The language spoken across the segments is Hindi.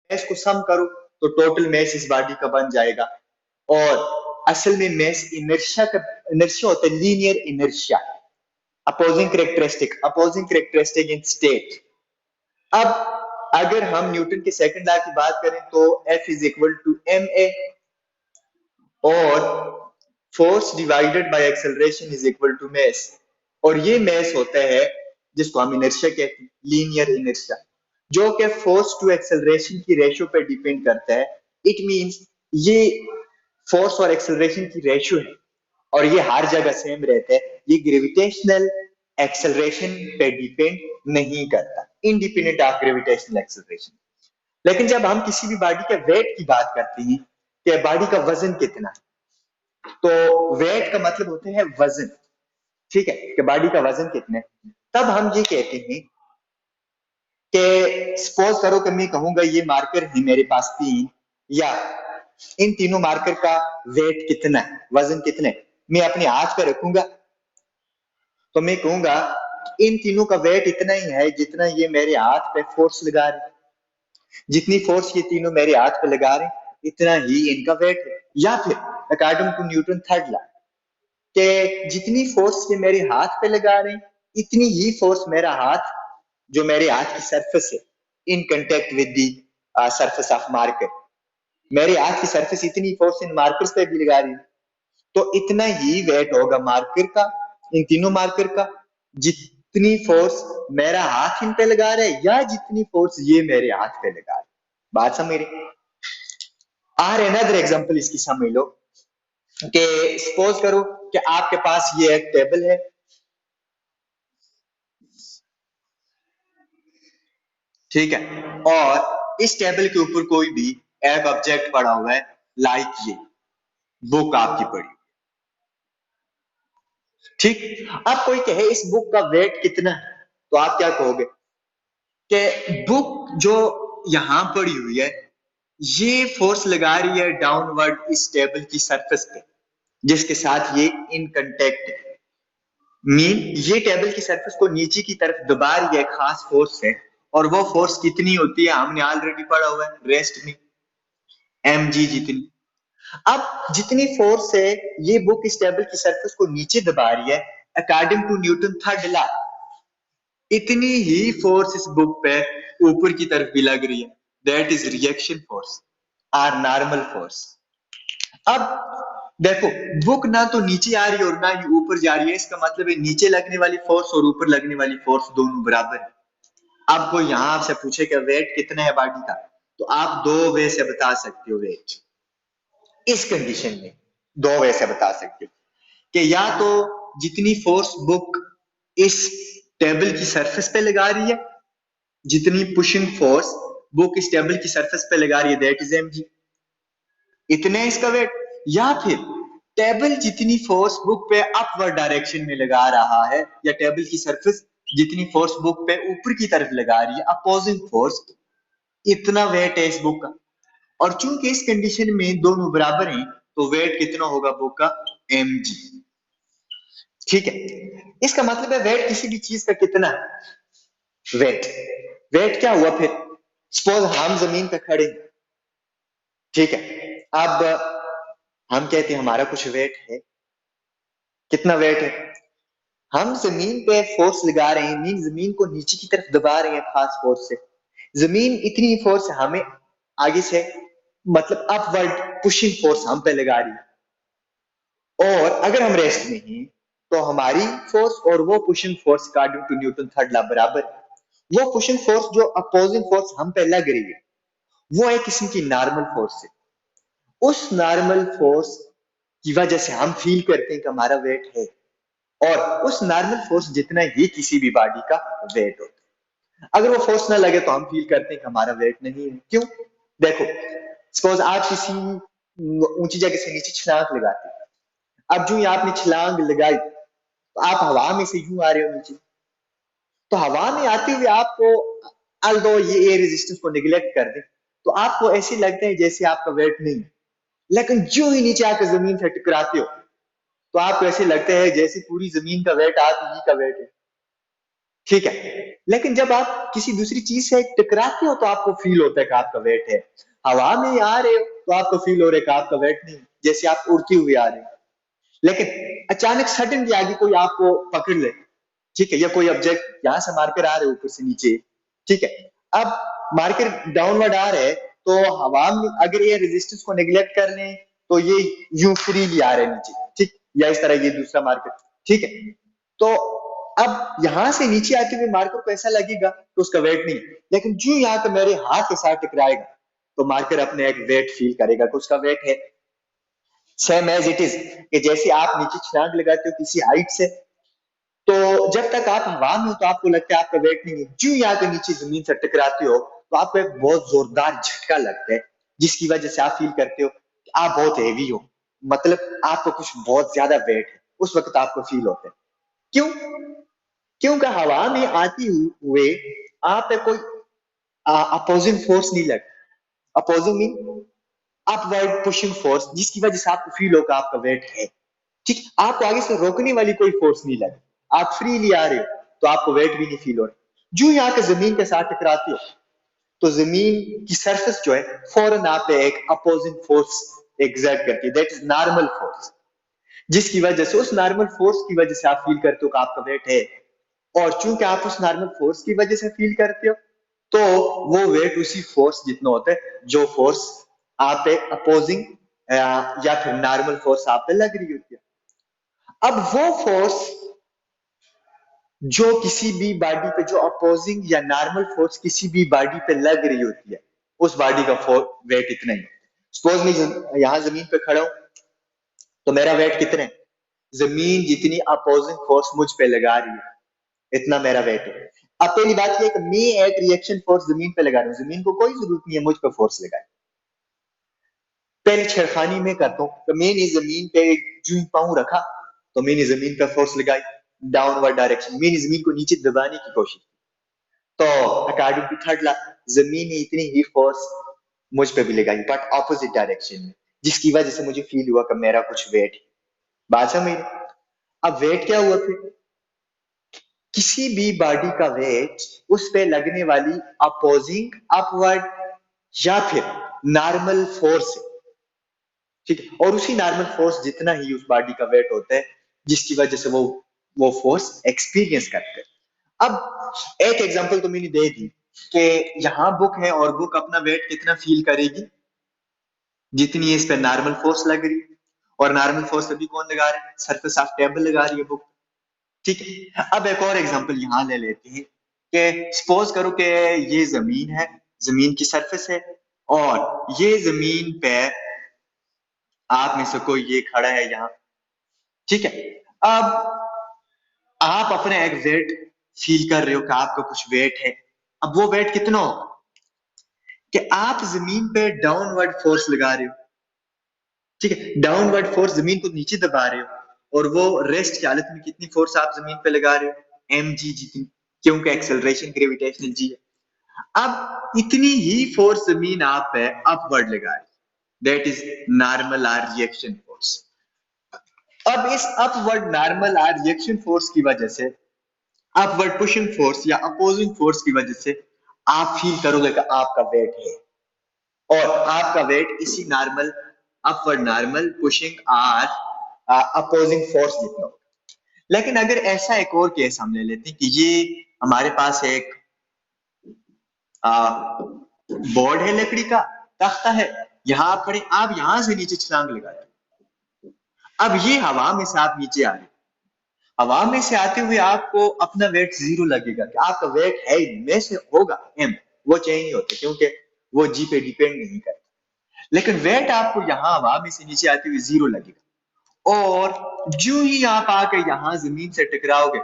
मैस को सम करो तो टोटल मैस इस बॉडी का बन जाएगा। और असल में मैस इनर्शिया होता है, लीनियर इनर्शिया, अपोजिंग करेक्टरिस्टिक इन स्टेट। अब अगर हम न्यूटन के सेकंड लॉ की बात करें तो F is equal to ma, और force divided by acceleration is equal to mass. और ये मैस होता है जिसको हम इनर्शिया कहते हैं, लीनियर इनर्शिया, जो कि फोर्स टू एक्सेलरेशन की रेशियो पे डिपेंड करता है। इट मींस ये फोर्स और एक्सेलरेशन की रेशियो है और ये हर जगह सेम रहता है। ये ग्रेविटेशनल एक्सेलरेशन पे डिपेंड नहीं करता, इंडिपेंडेंट ऑफ ग्रेविटेशनल एक्सेलरेशन। लेकिन जब हम किसी भी बॉडी के वेट की बात करते हैं कि बॉडी का वजन कितना है, तो वेट का मतलब होता है वजन, ठीक है, कि बॉडी का वजन कितना है। तब हम ये कहते हैं कि सपोज करो कि मैं कहूंगा ये मार्कर है मेरे पास 3, या इन तीनों मार्कर का वेट कितना है, वजन कितना है, मैं अपने हाथ पे रखूंगा तो मैं कहूंगा इन तीनों का वेट इतना ही है जितना ये मेरे हाथ पे फोर्स लगा रहे, जितनी फोर्स ये तीनों मेरे हाथ पे लगा रहे इतना ही इनका वेट है। या फिर according to Newton third law कि जितनी फोर्स ये मेरे हाथ पे लगा रहे हैं इतनी ही फोर्स मेरा हाथ, जो मेरे हाथ की सरफेस है in contact with the surface of marker, मेरे हाथ की सरफेस इतनी फोर्स इन मार्कर्स पे भी लगा रही है, तो इतना ही वेट होगा मार्कर का, इन तीनों मार्कर का, जितनी फोर्स मेरा हाथ इन पे लगा रहा है या जितनी फोर्स ये मेरे हाथ पे लगा रहा है। बात समझ रही? आर अनदर एग्जांपल इसकी समझ लो कि सपोज करो कि आपके पास ये एक टेबल है, ठीक है, और इस टेबल के ऊपर कोई भी एक ऑब्जेक्ट पड़ा हुआ है, लाइक ये बुक आपकी पड़ी, ठीक। अब कोई कहे इस बुक का वेट कितना है, तो आप क्या कहोगे कि बुक जो यहां पड़ी हुई है ये फोर्स लगा रही है डाउनवर्ड इस टेबल की सरफेस पे जिसके साथ ये इन कंटेक्ट है। मीन ये टेबल की सरफेस को नीचे की तरफ दबा रही है, खास फोर्स है, और वो फोर्स कितनी होती है हमने ऑलरेडी पढ़ा हुआ है रेस्ट में, mg जितनी। अब जितनी फोर्स है ये बुक इस टेबल की सरफेस को नीचे दबा रही है, according to Newton third law इतनी ही फोर्स इस बुक पे ऊपर की तरफ भी लग रही है, दैट इज रिएक्शन फोर्स और नॉर्मल फोर्स। अब देखो बुक ना तो नीचे आ रही है और ना ही ऊपर जा रही है, इसका मतलब है नीचे लगने वाली फोर्स और ऊपर लगने वाली फोर्स दोनों बराबर है। अब कोई यहां आपसे पूछे कि वेट कितना है बॉडी का, तो आप दो वे से बता सकते हो वेट। इस कंडीशन में दो वे से बता सकते हो कि या तो जितनी फोर्स बुक इस टेबल की सरफेस पे लगा रही है, जितनी पुशिंग फोर्स बुक इस टेबल की सरफेस पे लगा रही है दैट इज mg, इतने इसका वेट। या फिर टेबल जितनी फोर्स बुक पे अपवर्ड डायरेक्शन में लगा रहा है, या टेबल की सरफेस जितनी फोर्स बुक पे ऊपर की तरफ लगा रही है अपोजिंग फोर्स, इतना वेट है इस बुक का। और चूंकि इस कंडीशन में दोनों बराबर हैं तो वेट कितना होगा बुक का, mg, ठीक है। इसका मतलब है वेट किसी भी चीज का कितना वेट, वेट क्या हुआ फिर, सपोज हम जमीन पे खड़े, ठीक है, अब हम कहते हैं हमारा कुछ वेट है, कितना वेट है, हम जमीन पे फोर्स लगा रहे हैं, मीन जमीन को नीचे की तरफ दबा रहे हैं खास फोर्स से, जमीन इतनी फोर्स हमें आगे से मतलब अपवर्ड पुशिंग फोर्स हम पे लगा रही है, और अगर हम रेस्ट में हैं तो हमारी फोर्स और वो pushing force according to Newton third law बराबर है। वो पुशिंग फोर्स जो अपोजिंग फोर्स हम पे लग रही है वो एक किस्म की नॉर्मल फोर्स है। उस नॉर्मल फोर्स की वजह से हम फील करते हैं कि हमारा वेट है, और उस नॉर्मल फोर्स जितना ही किसी भी बॉडी का वेट होता है। अगर वो फोर्स ना लगे तो हम फील करते हैं कि हमारा वेट नहीं है। क्यों? देखो सपोज आप किसी ऊंची जगह से नीचे छलांग लगाते हैं, अब जो आपने छलांग लगाई तो आप हवा में से यूं आ रहे हो नीचे, तो हवा में आते हुए आपको, अल्दो ये एयर रेजिस्टेंस को निगलेक्ट कर दे, तो आपको ऐसे लगता है जैसे आपका वेट नहीं है। लेकिन जो ही नीचे आकर जमीन से टकराते हो तो आपको ऐसे लगता है जैसे पूरी जमीन का वेट आप ही का वेट है, ठीक है। लेकिन जब आप किसी दूसरी चीज से टकराते हो तो आपको फील होता है कि आपका वेट है। हवा में आ रहे हो तो आपको फील हो रहा है कि आपका वेट नहीं, जैसे आप उड़ती हुई आ रहे हो। लेकिन अचानक सडनली आगे कोई आपको पकड़ ले, ठीक है, या कोई ऑब्जेक्ट यहां से मारकर आ रहे हो ऊपर से नीचे, ठीक है, अब मार्कर डाउनवर्ड आ रहे हैं, तो हवा में अगर ये रेजिस्टेंस को नेग्लेक्ट कर लें तो ये यू फ्रीली आ रहे हैं नीचे, ठीक, या इस तरह ये दूसरा मार्कर, ठीक है। तो अब यहां से नीचे आते हुए मार्कर को ऐसा लगेगा कि उसका वेट नहीं, लेकिन जो यहाँ पे मेरे हाथ के साथ टकराएगा तो मार्कर अपने एक वेट फील करेगा कि उसका वेट है। सेम एज इट इज, कि जैसे आप नीचे छलांग लगाते हो किसी हाइट से, तो जब तक आप हवा में हो तो आपको लगता है आपका वेट नहीं है, जो यहाँ के नीचे जमीन से टकराते हो तो आपको एक बहुत जोरदार झटका लगता है, जिसकी वजह से आप फील करते हो कि आप बहुत हेवी हो, मतलब आपको कुछ बहुत ज्यादा वेट है, उस वक्त आपको फील होता है। क्यों? क्योंकि हवा में आती हुए आप पे कोई अपोजिंग फोर्स नहीं लग, opposing mean upward pushing force, जिसकी वजह से आपको फील होगा आपका वेट है, ठीक। आपको आगे से रोकने वाली कोई फोर्स नहीं लगी, आप फ्रीली आ रहे हो तो आपको वेट भी नहीं फील हो रहा। जो यहाँ के जमीन के साथ टकराते हो तो जमीन की सरफेस जो है फौरन आप पे एक अपोजिंग फोर्स एग्जर्ट करती है, दैट इज नॉर्मल फोर्स, जिसकी वजह से उस नॉर्मल फोर्स की वजह से आप फील करते हो कि आपका वेट है। और चूंकि आप उस नॉर्मल फोर्स की वजह से फील करते हो तो वो वेट उसी फोर्स जितना होता है जो फोर्स आप पे अपोजिंग या फिर नॉर्मल फोर्स आप पे लग रही होती है। अब वो फोर्स जो किसी भी बॉडी पे, जो अपोजिंग या नॉर्मल फोर्स किसी भी बॉडी पे लग रही होती है, उस बॉडी का वेट इतना ही। सपोज मैं यहाँ जमीन पे खड़ा हूं तो मेरा वेट कितना है, जमीन जितनी अपोजिंग फोर्स मुझ पे लगा रही है इतना मेरा वेट है। अब पहली बात यह है कि मैं एक रिएक्शन फोर्स जमीन पे लगा रहा हूँ, जमीन को कोई जरूरत नहीं है मुझ पे फोर्स लगाए। पहले छेड़खानी में करता हूँ तो मैंने जमीन पे जू पांव रखा तो मैंने जमीन पे फोर्स लगाई डाउनवर्ड डायरेक्शन, मैंने जमीन को नीचे दबाने की कोशिश, तो अकॉर्डिंग टू थर्ड लॉ जमीन ने इतनी ही फोर्स मुझ पे भी लगाई बट ऑपोजिट डायरेक्शन में, जिसकी वजह से मुझे फील हुआ कि मेरा कुछ वेट है। बात समझ। अब वेट क्या हुआ फिर, किसी भी बॉडी का वेट उस पे लगने वाली अपोजिंग अपवर्ड या फिर नॉर्मल फोर्स है, ठीक है, और उसी नॉर्मल फोर्स जितना ही उस बॉडी का वेट होता है, जिसकी वजह से वो फोर्स एक्सपीरियंस करते हैं। अब एक एग्जांपल तो मैंने दे दी कि यहाँ बुक है और बुक अपना वेट कितना फील करेगी, जितनी इस पे नॉर्मल फोर्स लग रही है, और नॉर्मल फोर्स अभी कौन लगा रहा है, सरफेस ऑफ टेबल लगा रही है बुक, ठीक है। अब एक और एग्जांपल यहाँ ले लेते हैं कि सपोज करो कि ये जमीन है, जमीन की सरफेस है, और ये जमीन पे आप में से कोई ये खड़ा है यहाँ, ठीक है। अब आप अपने एक वेट फील कर रहे हो कि आपका कुछ वेट है। अब वो वेट कितना होगा कि आप जमीन पे डाउनवर्ड फोर्स लगा रहे हो, ठीक है, डाउनवर्ड फोर्स जमीन को नीचे दबा रहे हो, और वो रेस्ट की हालत में कितनी फोर्स आप जमीन पे लगा रहे हो, एम जी जितनी, क्योंकि एक्सेलरेशन ग्रेविटेशनल जी है। अब इतनी ही फोर्स जमीन आप पे अपवर्ड लगा रही है, that is normal or reaction force. अब इस upward normal or reaction force की वजह से, अपवर्ड पुशिंग फोर्स या अपोजिंग फोर्स की वजह से आप फील करोगे कि आपका वेट है, और आपका वेट इसी normal upward normal pushing or opposing force जितना हो। लेकिन अगर ऐसा एक और केस हम ले लेते हैं कि ये हमारे पास एक बोर्ड है, लकड़ी का तख्ता है, यहाँ आप खड़े, आप यहां से नीचे छलांग लगाते, अब ये हवा में से आप नीचे आ रहे, हवा में से आते हुए आपको अपना वेट जीरो लगेगा कि आपका वेट है में से होगा एम, वो चेंज नहीं होता क्योंकि वो जी पे डिपेंड नहीं करता, लेकिन वेट आपको यहाँ हवा में से नीचे आते हुए जीरो लगेगा। और जो ही आप आके यहाँ जमीन से टकराओगे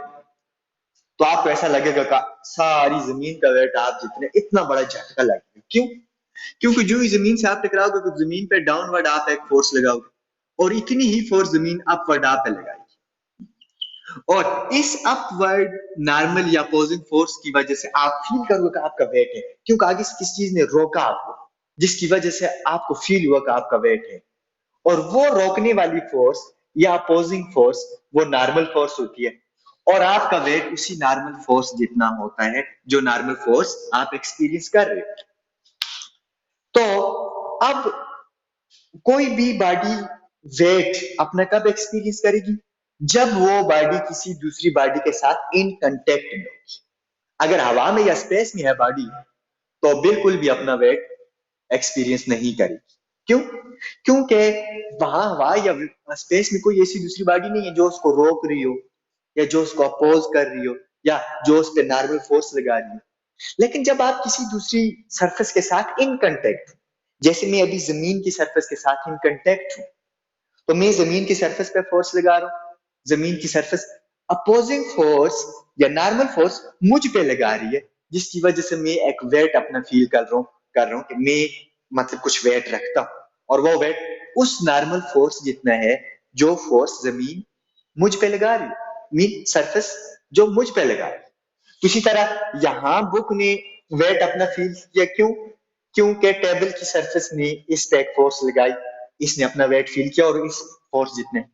तो आपको ऐसा लगेगा कि सारी जमीन का वेट आप जितने, इतना बड़ा झटका लगेगा। क्यों? क्योंकि जो ही जमीन से आप टकराओगे तो जमीन पे डाउनवर्ड आप एक फोर्स लगाओगे, और इतनी ही फोर्स जमीन अपवर्ड आप पे लगाएगी, और इस अपवर्ड नॉर्मल या अपोजिंग फोर्स की वजह से आप फील करोगे कि आपका वेट है, क्योंकि आगे से किसी चीज ने रोका आपको, जिसकी वजह से आपको फील हुआ कि आपका वेट है। और वो रोकने वाली फोर्स या अपोजिंग फोर्स वो नॉर्मल फोर्स होती है, और आपका वेट उसी नॉर्मल फोर्स जितना होता है जो नॉर्मल फोर्स आप एक्सपीरियंस कर रहे हो। तो अब कोई भी बॉडी वेट अपना कब एक्सपीरियंस करेगी? जब वो बॉडी किसी दूसरी बॉडी के साथ इन कांटेक्ट में होगी। अगर हवा में या स्पेस में है बॉडी तो बिल्कुल भी अपना वेट एक्सपीरियंस नहीं करेगी। क्यों? क्योंकि वहां हवा या स्पेस में कोई ऐसी दूसरी बॉडी नहीं है जो उसको रोक रही हो या जो उसको अपोज कर रही हो या जो उस पर नॉर्मल फोर्स लगा रही हो। लेकिन जब आप किसी दूसरी सरफेस के साथ इन कांटेक्ट, जैसे मैं अभी जमीन की सरफेस के साथ इन कांटेक्ट हूं, तो मैं जमीन की सरफेस पे फोर्स लगा रहा हूं, जमीन की सरफेस अपोजिंग फोर्स या नॉर्मल फोर्स मुझ पे लगा रही है, जिसकी वजह से मैं एक वेट अपना फील कर रहा हूं कि मैं मतलब कुछ वेट रखता हूं, और वो वेट उस नॉर्मल फोर्स जितना है जो फोर्स जमीन मुझ पे लगा रही है, मीन सरफेस जो मुझ पे लगा रही है। इसी तरह यहां बुक ने वेट अपना फील किया। क्यों? क्योंकि टेबल की सरफेस ने इस पे एक फोर्स लगाई, इसने अपना वेट फील किया, और इस फोर्स जितने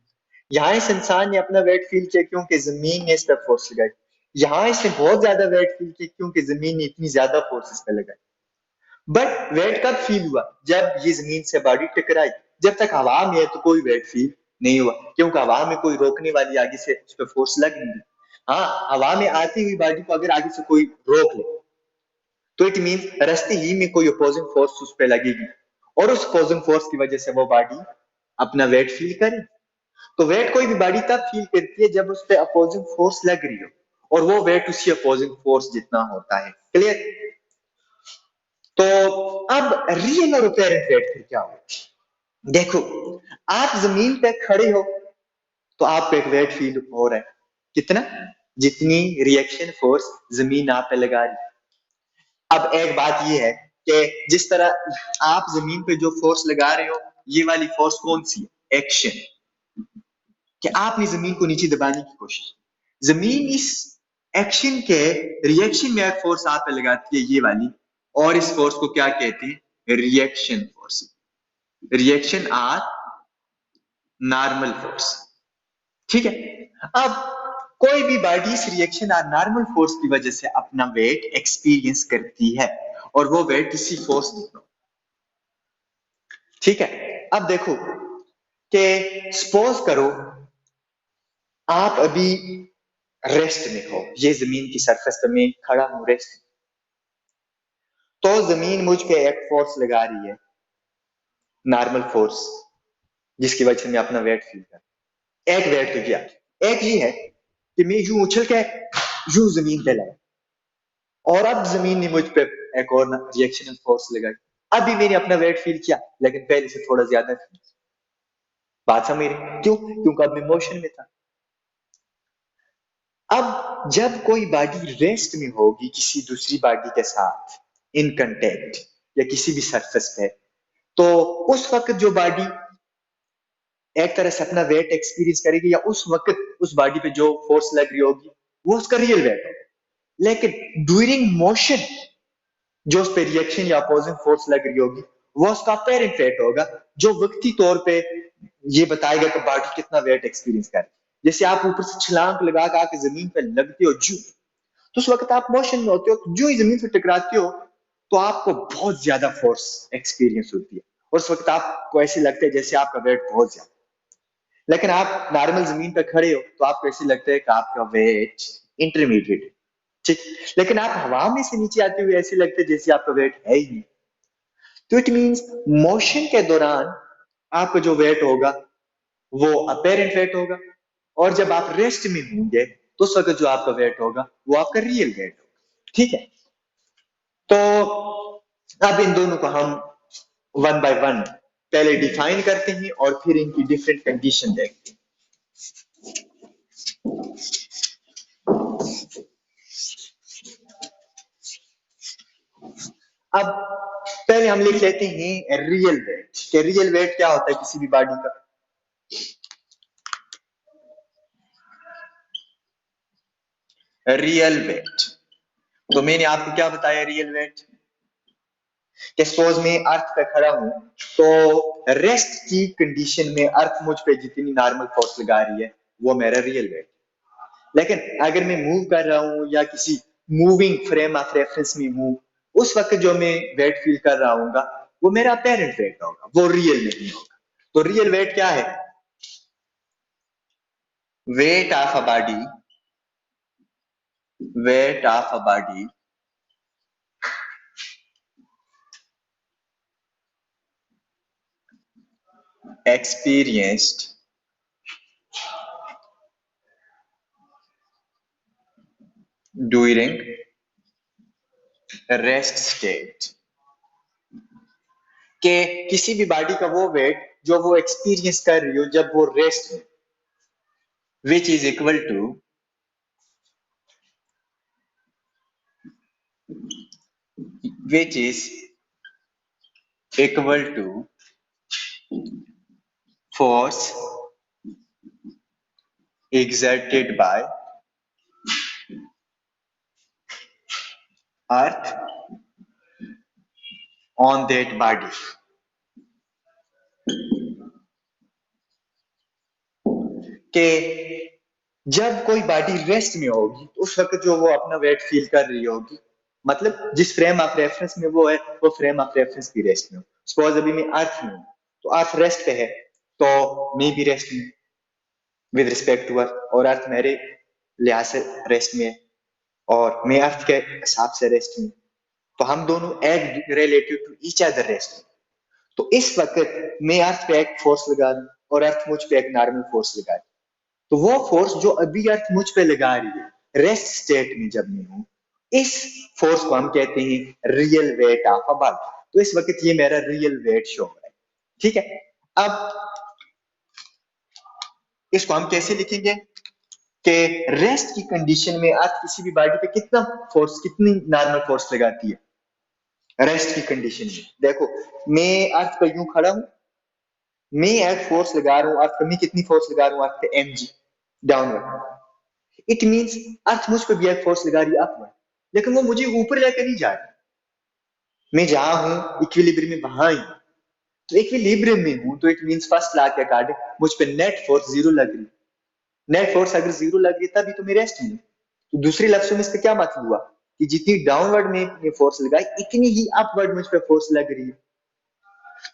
यहाँ इस इंसान ने अपना वेट फील किया क्योंकि जमीन ने इस पर फोर्स लगाई। यहाँ इसने बहुत ज्यादा वेट फील किया क्योंकि जमीन ने इतनी ज्यादा फोर्स इस पर लगाई। बट वेट कब फील हुआ? जब ये जमीन से बॉडी टकराई। जब तक हवा में है तो कोई वेट फील नहीं हुआ, क्योंकि हवा में कोई रोकने वाली आगे से उस पर फोर्स लग नहीं रही। हाँ, हवा में आती हुई बॉडी को अगर आगे से कोई रोक ले तो इट मीन रास्ते ही में कोई अपोजिंग फोर्स उस पर लगेगी, और उस अपोजिंग फोर्स की वजह से वो बॉडी अपना वेट फील करे। तो वेट कोई भी बॉडी तब फील करती है जब उस पर अपोजिंग फोर्स लग रही हो, और वो वेट उसी अपोजिंग फोर्स जितना होता है। क्लियर? तो अब रियल और अपेरेंट वेट फिर क्या हो? देखो, आप जमीन पे खड़े हो तो आपको एक वेट फील हो रहा है। कितना? जितनी रिएक्शन फोर्स जमीन आप पे लगा रही है। अब एक बात ये है कि जिस तरह आप जमीन पे जो फोर्स लगा रहे हो, ये वाली फोर्स कौन सी है? एक्शन। कि आपने जमीन को नीचे दबाने की कोशिश, जमीन इस एक्शन के रिएक्शन में एक फोर्स आप पे लगाती है, ये वाली, और इस फोर्स को क्या कहते हैं? Reaction force. Reaction or normal force. ठीक है? अब कोई भी बॉडी इस रिएक्शन आर नॉर्मल फोर्स की वजह से अपना वेट एक्सपीरियंस करती है, और वो वेट इसी फोर्स जितना। ठीक है? अब देखो कि सपोज करो आप अभी रेस्ट में हो, ये जमीन की सरफेस पे मैं खड़ा हूं रेस्ट, तो जमीन मुझ पे एक फोर्स लगा रही है, नॉर्मल फोर्स, जिसकी वजह से मैं अपना वेट फील कर। एक वेट तो गया, एक ये है कि मैं यूं उछल के यूं जमीन पे लगा, और अब जमीन ने मुझ पे एक और रिएक्शन फोर्स लगाई। अभी मैंने अपना वेट फील किया, लेकिन पहले से थोड़ा ज्यादा। बात समझ रहे? क्यों? क्योंकि अब मैं मोशन में था। अब जब कोई बॉडी रेस्ट में होगी किसी दूसरी बॉडी के साथ इन कंटेक्ट या किसी भी सरफेस पे, तो उस वक्त जो बॉडी एक तरह से अपना वेट एक्सपीरियंस करेगी, या उस वक्त उस बॉडी पे जो फोर्स लग रही होगी वो उसका रियल वेट होगा। लेकिन ड्यूरिंग मोशन जो उस पर रिएक्शन या अपोजिंग फोर्स लग रही होगी वो उसका अपेरेंट वेट होगा, जो वक्ती तौर पे ये बताएगा कि बॉडी कितना वेट एक्सपीरियंस कर रही है। जैसे आप ऊपर से छलांग लगा के आके जमीन पे लगते हो जू, तो उस वक्त आप मोशन में होते हो, तो जो ही जमीन से टकराते हो तो आपको बहुत ज्यादा फोर्स एक्सपीरियंस होती है, और उस वक्त आपको ऐसे लगता है जैसे आपका वेट बहुत ज्यादा। लेकिन आप नॉर्मल जमीन पर खड़े हो तो आपको ऐसे लगता है कि आपका वेट इंटरमीडिएट है। ठीक? लेकिन आप हवा में से नीचे आते हुए ऐसे लगता है जैसे आपका वेट है ही नहीं। तो इट मींस मोशन के दौरान आपका जो वेट होगा वो अपेरेंट वेट होगा, और जब आप रेस्ट में होंगे तो उस वक्त जो आपका वेट होगा वो आपका रियल वेट होगा। ठीक है? तो अब इन दोनों को हम वन बाय वन पहले डिफाइन करते हैं और फिर इनकी डिफरेंट कंडीशन देखते हैं। अब पहले हम लिख लेते हैं रियल वेट। कि रियल वेट क्या होता है किसी भी बॉडी का? रियल वेट, तो मैंने आपको क्या बताया रियल वेट? कि सपोज मैं अर्थ पे खड़ा हूं, तो रेस्ट की कंडीशन में अर्थ मुझ पे जितनी नॉर्मल फोर्स लगा रही है वो मेरा रियल वेट। लेकिन अगर मैं मूव कर रहा हूँ या किसी मूविंग फ्रेम ऑफ रेफरेंस में हूँ, उस वक्त जो मैं वेट फील कर रहा हूँ वो मेरा अपेरेंट वेट होगा, वो रियल नहीं होगा। तो रियल वेट क्या है? Weight of a body, weight of a body experienced during rest state, के किसी भी बॉडी का वो वेट जो वो एक्सपीरियंस कर रही हो जब वो रेस्ट में, which is equal to, which is equal to force exerted by earth on that body। के जब कोई बॉडी रेस्ट में होगी तो उस वक्त जो वो अपना वेट फील कर रही होगी, मतलब जिस फ्रेम ऑफ रेफरेंस में वो है वो फ्रेम ऑफ रेफरेंस भी रेस्ट में हो। सपोज अभी मैं अर्थ में हूं, तो अर्थ रेस्ट पे है, तो मैं भी रेस्ट में विद रिस्पेक्ट टू अर्थ, और अर्थ मेरे लिहाज से रेस्ट में है और मैं अर्थ के हिसाब से रेस्ट में। तो हम दोनों at relative to each other rest. तो इस वक्त मैं अर्थ पे एक फोर्स लगा दूं और अर्थ मुझ पे एक नॉर्मल फोर्स लगा दूं, तो वो फोर्स जो अभी अर्थ मुझ पे लगा रही है रेस्ट स्टेट में जब मैं हूं, इस फोर्स को हम कहते हैं real weight of a body. तो इस वक्त ये मेरा रियल वेट शो हो रहा है। ठीक है, अब इसको हम कैसे लिखेंगे कि रेस्ट की कंडीशन में अर्थ किसी भी बॉडी पे कितना फोर्स, कितनी नॉर्मल फोर्स लगाती है रेस्ट की कंडीशन में। देखो मैं अर्थ पर यूं खड़ा हूं, मैं एक फोर्स लगा रहा हूं अर्थ पर, मैं कितनी फोर्स लगा रहा हूं अर्थ पे, mg डाउनवर्ड। इट मींस अर्थ मुझ पे भी एक फोर्स लगा रही है अपवर्ड, लेकिन वो मुझे ऊपर लेकर नहीं जा रही। मैं जहां हूं इक्विलिब्रियम में वहां ही, तो इक्विलिब्रियम में हूं तो इट मींस फर्स्ट लॉ के अकॉर्डिंग मुझ पे नेट फोर्स जीरो लग रही। नेट फोर्स अगर जीरो लग रही है तभी तो मैं रेस्ट में हूं। तो दूसरे लफ्जों में इसका क्या मतलब हुआ कि जितनी डाउनवर्ड में फोर्स लगाई इतनी ही अपवर्ड मुझ पे फोर्स लग रही है।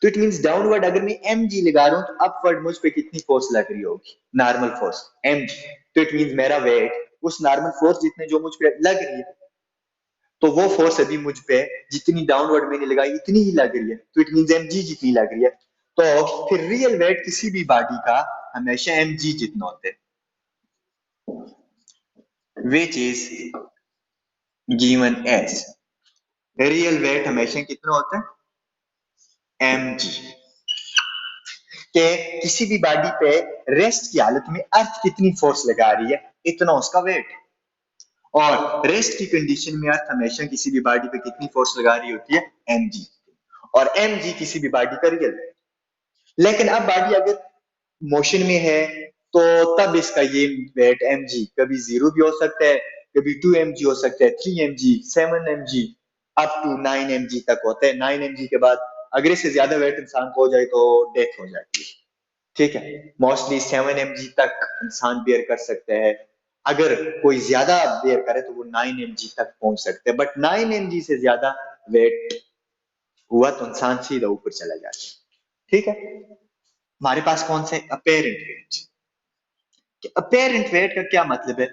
तो इट मींस डाउनवर्ड अगर मैं mg लगा रहा हूं तो अपवर्ड मुझ पे कितनी फोर्स लग रही होगी, नॉर्मल फोर्स mg। तो इट मींस मेरा वेट उस नॉर्मल फोर्स जितने जो मुझ पे लग रही है, तो वो फोर्स अभी मुझ पे जितनी डाउनवर्ड मैंने लगाई इतनी ही लग रही है, तो इट मींस mg जितनी लग रही है। तो फिर रियल वेट किसी भी बॉडी का हमेशा mg जितना होता है, which is given as, real weight हमेशा कितना होता है mg। कि किसी भी बॉडी पे रेस्ट की हालत में अर्थ कितनी फोर्स लगा रही है इतना उसका वेट, और रेस्ट की कंडीशन में अर्थ हमेशा किसी भी बॉडी पे कितनी फोर्स लगा रही होती है mg, और mg किसी भी बॉडी का रियल वेट। लेकिन अब बॉडी अगर मोशन में है तो तब इसका ये वेट mg कभी जीरो भी हो सकता है, कभी 2 mg हो सकता है, 3 mg, 7 mg, up to 9 mg तक होता है। 9 mg के बाद अगर इससे ज्यादा वेट इंसान को हो जाए तो डेथ हो जाती है। ठीक है, मोस्टली 7 mg तक इंसान बेयर कर सकते हैं। अगर कोई ज्यादा बेयर करे तो वो 9 mg तक पहुंच सकते हैं, बट 9 mg से ज्यादा वेट हुआ तो इंसान सीधा ऊपर चला जाता है। ठीक है, हमारे पास कौन से अपेरेंट वेट। अपेरेंट वेट का क्या मतलब है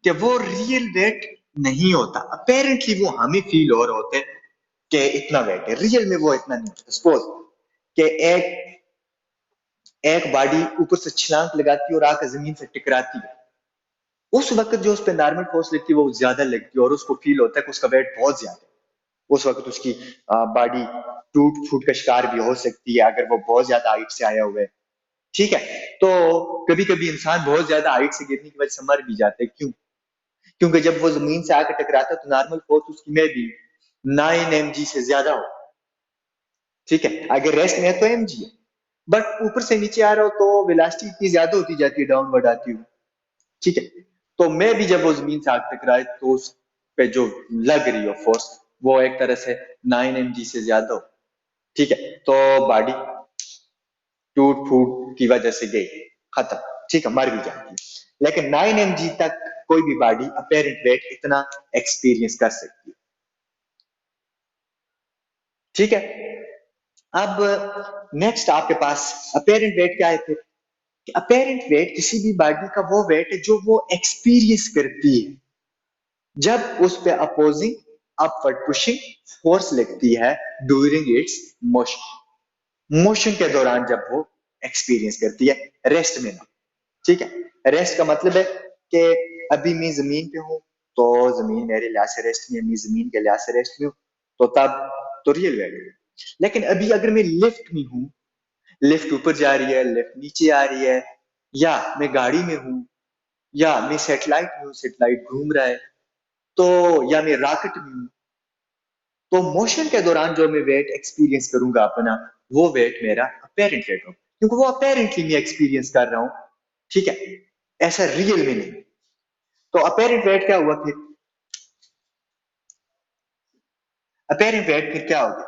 कि वो रियल वेट नहीं होता, अपेरेंटली वो हमें फील हो रहा होता है कि इतना वेट है, रियल में वो इतना नहीं होता। सपोज कि एक बॉडी ऊपर से छलांग लगाती है और आकर जमीन से टकराती है, उस वक्त जो उस पर नॉर्मल फोर्स लगती है वो ज्यादा लगती है और उसको फील होता है कि उसका वेट बहुत ज्यादा है। उस वक्त उसकी बॉडी टूट फूट का शिकार भी हो सकती है अगर वो बहुत ज्यादा हाइट से आया हुआ है। ठीक है, तो कभी कभी इंसान बहुत ज्यादा हाइट से गिरने की वजह से मर भी जाते हैं। क्यों? क्योंकि जब वो जमीन से आकर टकराता है तो नॉर्मल फोर्स उसकी में भी 9 mg से ज्यादा हो। ठीक है, अगर रेस्ट में है तो mg है, बट ऊपर से नीचे आ रहा हो तो वेलोसिटी इतनी ज्यादा होती जाती है, डाउनवर्ड आती हुई। ठीक है, तो मैं भी जब वो जमीन से आग टकराए तो उस पे जो लग रही हो फोर्स वो एक तरह से 9 mg से ज्यादा हो। ठीक है, तो बॉडी टूट फूट की वजह से गई, खत्म। ठीक है, मर भी जाती है। लेकिन 9 mg तक कोई भी बॉडी अपेरेंट वेट इतना एक्सपीरियंस कर सकती है। ठीक है, अब नेक्स्ट आपके पास अपेरेंट वेट क्या है फिर? अपेरेंट वेट किसी भी बॉडी का वो वेट है जो वो एक्सपीरियंस करती है जब उस पे अपोजिंग अपवर्ड पुशिंग फोर्स लगती है ड्यूरिंग इट्स मोशन। मोशन के दौरान जब वो एक्सपीरियंस करती है, रेस्ट में ना। ठीक है, रेस्ट का मतलब है कि अभी मैं जमीन पे हूं तो जमीन मेरे लिहाज से रेस्ट में है, मैं जमीन के लिहाज से रेस्ट में हूं, तो तब तो रियल वैल्यू है। लेकिन अभी अगर मैं लिफ्ट में हूं, लिफ्ट ऊपर जा रही है, लिफ्ट नीचे आ रही है, या मैं गाड़ी में हूं, या मैं सैटेलाइट में हूं, सैटेलाइट घूम रहा है, तो या मैं रॉकेट में हूं, तो मोशन के दौरान जो मैं वेट एक्सपीरियंस करूंगा अपना, वो वेट मेरा अपेरेंट वेट होगा, क्योंकि वो अपेरेंटली मैं एक्सपीरियंस कर रहा हूं। ठीक है, ऐसा रियल में नहीं। तो अपेरेंट वेट क्या हुआ फिर? अपेरेंट वेट फिर क्या होगा?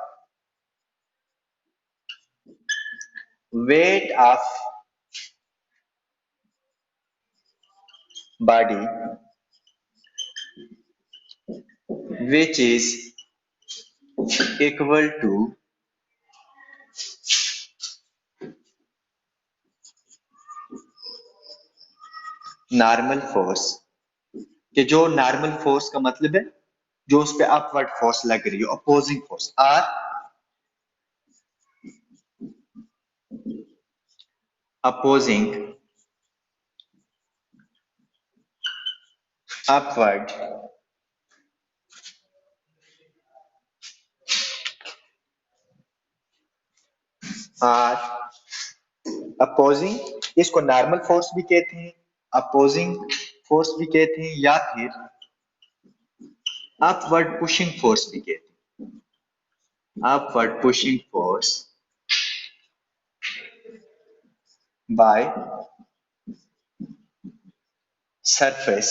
Weight of body which is equal to normal force, कि जो नॉर्मल फोर्स का मतलब है जो उस पे अपवर्ड फोर्स लग रही है, opposing force, or opposing upward or opposing, इसको नॉर्मल फोर्स भी कहते हैं, अपोजिंग फोर्स भी कहते हैं, या फिर अपवर्ड पुशिंग फोर्स भी कहते हैं। Upward pushing force by surface,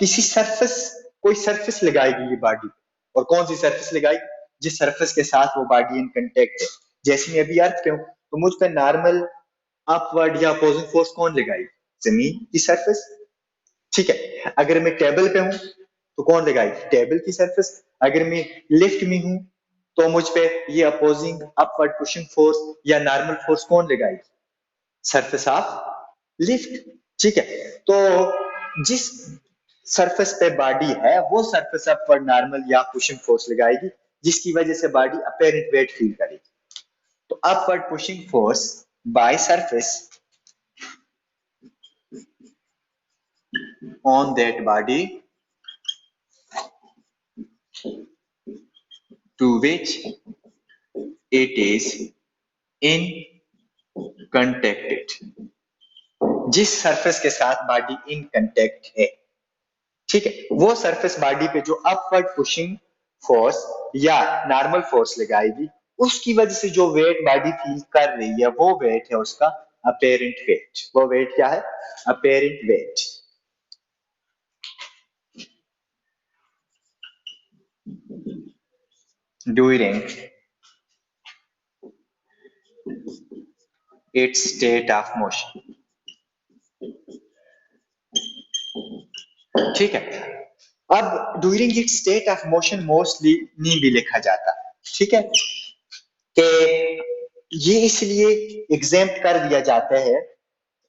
किसी सरफेस, कोई सरफेस लगाएगी ये बॉडी, और कौन सी सरफेस लगाएगी? जिस सरफेस के साथ वो बॉडी इन कांटेक्ट है। जैसे मैं अभी अर्थ पे हूं तो मुझ पे नॉर्मल अपवर्ड या अपोजिंग फोर्स कौन लगाएगी? जमीन की सरफेस। ठीक है, अगर मैं टेबल पे हूं तो कौन लगाएगी? टेबल की सरफेस। अगर मैं लिफ्ट में हूं तो मुझ पे ये अपोजिंग अपवर्ड पुशिंग फोर्स या नॉर्मल फोर्स कौन लगाएगी? Surface of lift. ठीक है, तो जिस सरफेस पे बॉडी है वो सरफेस पर नॉर्मल या पुशिंग फोर्स लगाएगी, जिसकी वजह से बॉडी अपेरेंट वेट फील करेगी। तो upward pushing force by surface on that body to which it is in contacted, जिस सरफेस के साथ बॉडी इन कंटेक्ट है। ठीक है, वो सरफेस बॉडी पे जो अपवर्ड पुशिंग फोर्स या नॉर्मल फोर्स लगाएगी, उसकी वजह से जो वेट बॉडी फील कर रही है वो वेट है उसका अपेरेंट वेट। वो वेट क्या है? Apparent wait. During its state of motion. ठीक है, अब during its state of motion mostly नहीं भी लिखा जाता। ठीक है, कि ये इसलिए एग्जाम्प्ट कर दिया जाता है,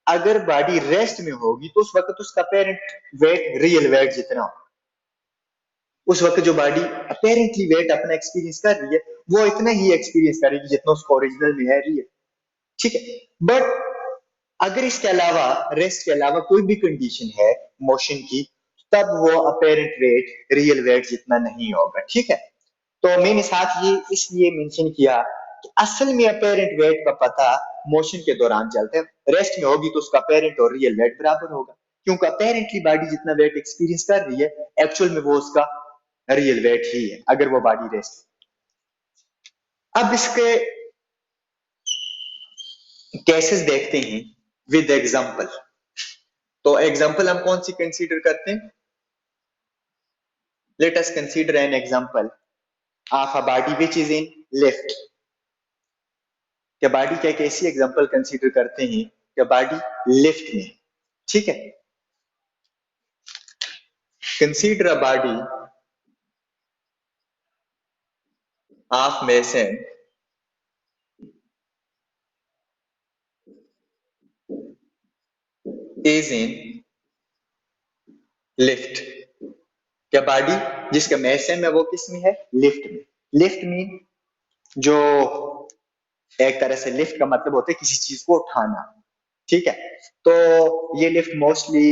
अगर बॉडी रेस्ट में होगी तो उस वक्त उसका अपेरेंट वेट रियल वेट जितना हो, उस वक्त जो बॉडी अपेरेंटली वेट अपना एक्सपीरियंस कर रही है वो इतना ही एक्सपीरियंस करेगी जितना उसको ओरिजिनल में है रियल। ठीक है, बट अगर इसके अलावा, रेस्ट के अलावा कोई भी कंडीशन है मोशन की, तब वो अपेरेंट वेट रियल वेट जितना नहीं होगा। ठीक है, तो मैंने साथ ये इसलिए मेंशन किया कि असल में अपेरेंट वेट का पता मोशन के दौरान चलता है। रेस्ट में होगी तो उसका अपेरेंट और रियल वेट बराबर होगा, क्योंकि अपेरेंटली बॉडी जितना वेट एक्सपीरियंस कर रही है एक्चुअल में वो उसका रियल वेट ही है अगर वो बॉडी रेस्ट। अब इसके केसेस देखते हैं विद एग्जांपल। तो एग्जांपल हम कौन सी कंसीडर करते हैं? Let us consider an example of a body which is in lift. क्या बॉडी क्या एक ऐसी एग्जांपल कंसीडर करते हैं कि बॉडी लिफ्ट में, ठीक है। Consider a body of mason is in lift. क्या बॉडी जिसका मेसन है वो किस में है? लिफ्ट में। लिफ्ट में जो एक तरह से लिफ्ट का मतलब होता है किसी चीज को उठाना, ठीक है। तो ये लिफ्ट मोस्टली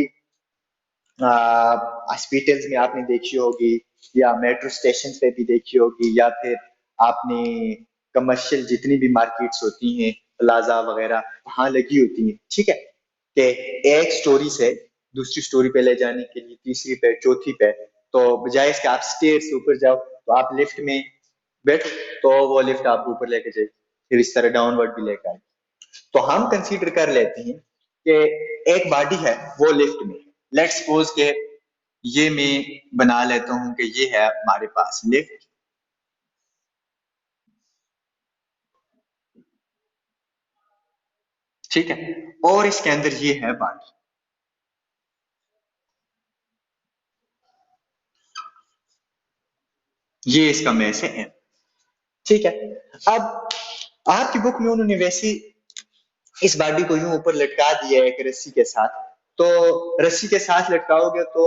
हॉस्पिटल्स में आपने देखी होगी, या मेट्रो स्टेशन पे भी देखी होगी, या फिर आपने कमर्शियल जितनी भी मार्केट्स होती हैं, प्लाजा वगैरह, वहां लगी होती हैं, ठीक है। कि एक स्टोरी से दूसरी स्टोरी पे ले जाने के लिए, तीसरी पे, चौथी पे, तो बजाय इसके आप स्टेयर से ऊपर जाओ तो आप लिफ्ट में बैठो, तो वो लिफ्ट आपको ऊपर लेके जाए, फिर इस तरह डाउनवर्ड भी लेकर आए। तो हम कंसीडर कर लेते हैं कि एक बॉडी है वो लिफ्ट में। लेट्स सपोज के ये मैं बना लेता हूं कि ये है हमारे पास लिफ्ट, ठीक है, और इसके अंदर ये है बॉडी, ये इसका में से है, ठीक है। अब आपकी बुक में उन्होंने वैसी इस बॉडी को यूं ऊपर लटका दिया है एक रस्सी के साथ, तो रस्सी के साथ लटकाओगे तो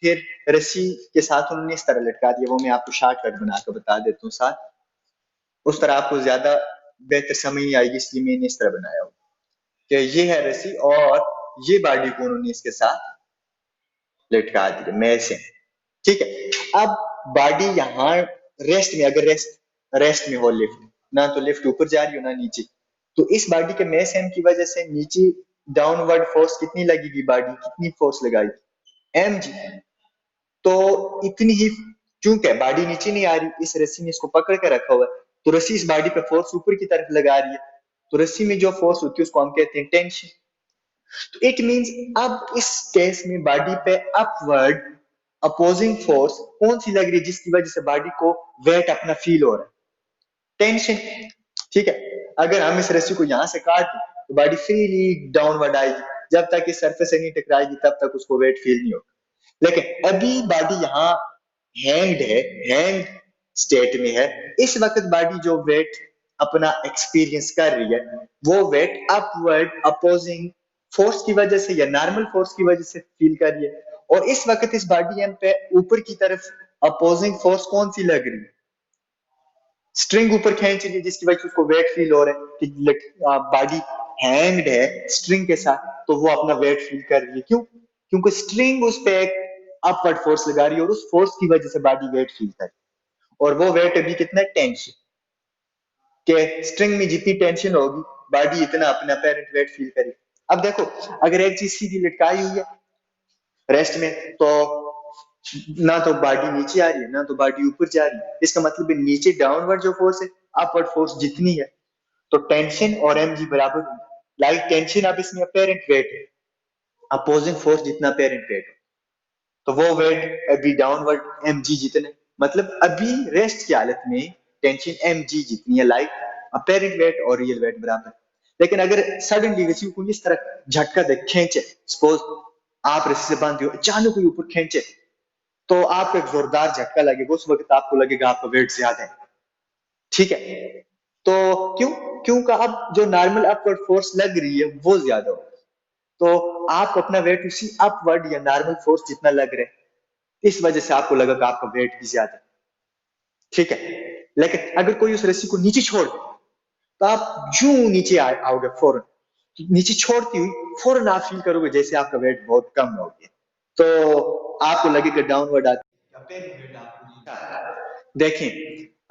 फिर रस्सी के साथ उन्होंने इस तरह लटका दिया, वो मैं आपको शॉर्टकट बनाकर बता देता हूँ साथ, उस तरह आपको ज्यादा बेहतर समझ नहीं आएगी, इसलिए मैंने इस तरह बनाया हो कि ये है रस्सी और ये बॉडी को उन्होंने इसके साथ लटका दिया मैं से, ठीक है। अब बॉडी यहाँ रेस्ट में, अगर रेस्ट रेस्ट में हो लिफ्ट, ना तो लिफ्ट ऊपर जा रही हो ना नीचे, तो इस बॉडी के मेस एम की वजह से नीचे डाउनवर्ड फोर्स कितनी लगेगी, बॉडी कितनी फोर्स लगाएगी, एम जी। तो इतनी ही, क्योंकि बॉडी नीचे नहीं आ रही, इस रस्सी ने इसको पकड़ के रखा हुआ है, तो रस्सी इस बॉडी पे फोर्स ऊपर की तरफ लगा रही है, तो रस्सी में जो फोर्स होती है उसको हम कहते हैं टेंशन। तो इट मींस अब इस केस में बॉडी पे अपवर्ड अपोजिंग फोर्स कौन सी लग रही है, जिसकी वजह से बॉडी को वेट अपना फील हो रहा है, टेंशन, ठीक है। अगर हम इस रस्सी को यहां से काट दें तो बॉडी फ्रीली डाउनवर्ड आएगी, जब तक इस सरफेस से नहीं टकराएगी तब तक उसको वेट फील नहीं होगा। लेकिन अभी बॉडी यहाँ हैंग्ड है, हैंग स्टेट में है, इस वक्त बॉडी जो वेट अपना एक्सपीरियंस कर रही है वो वेट अपवर्ड अपोजिंग फोर्स की वजह से या नॉर्मल फोर्स की वजह से फील कर रही है। और इस वक्त इस बॉडी एम पे ऊपर की तरफ अपोजिंग फोर्स कौन सी लग रही है, स्ट्रिंग ऊपर खींच रही है, जिसकी वजह से उसको वेट फील हो रहा है कि बॉडी हैंग्ड है स्ट्रिंग के साथ, तो वो अपना वेट फील कर रही है। क्यों? क्योंकि स्ट्रिंग उस पे एक अपवर्ड फोर्स लगा रही है और उस फोर्स की वजह से बॉडी वेट फील कर रही है। और वो वेट अभी कितना, टेंशन, के स्ट्रिंग में जितनी टेंशन होगी बॉडी इतना अपना अपेरेंट वेट फील करेगी। अब देखो, अगर एक चीज सीधी लटकाई हुई है रेस्ट में, तो ना तो बॉडी नीचे आ रही है ना तो बॉडी ऊपर जा रही है, इसका मतलब है नीचे डाउनवर्ड जो फोर्स है, अपवर्ड फोर्स जितनी है, तो टेंशन और एम जी बराबर होंगे। लाइक टेंशन अब इसमें अपेरेंट वेट है, अपोजिंग फोर्स जितना अपेरेंट वेट है, तो वो वेट अभी डाउनवर्ड एम जी जितने, मतलब अभी रेस्ट की हालत में टेंशन एम जी जितनी है, लाइक अपेरेंट वेट और रियल वेट बराबर। लेकिन अगर सडनली रस्सी को इस तरह झटका दे, खींचे, सपोज आप रस्सी से बांधे हो, अचानक कोई ऊपर खींचे, तो आपको एक जोरदार झटका लगेगा, उस वक्त आपको लगेगा आपका वेट ज्यादा है, ठीक है। तो क्यों? क्योंकि अब जो नॉर्मल अपवर्ड फोर्स लग रही है वो ज्यादा हो, तो आपको अपना वेट उसी अपवर्ड या नॉर्मल फोर्स जितना लग रहा है, इस वजह से आपको लगा कि आपका वेट भी ज्यादा है, ठीक है। लेकिन अगर कोई उस रस्सी को नीचे छोड़ दे, तो आप जू नीचे आओगे फौरन, नीचे छोड़ती हुई फौरन आप फील करोगे जैसे आपका वेट बहुत कम हो गया, तो आपको लगेगा डाउनवर्ड आती है, अपेरेंट वेट आपको नीचे आ रहा है। देखें,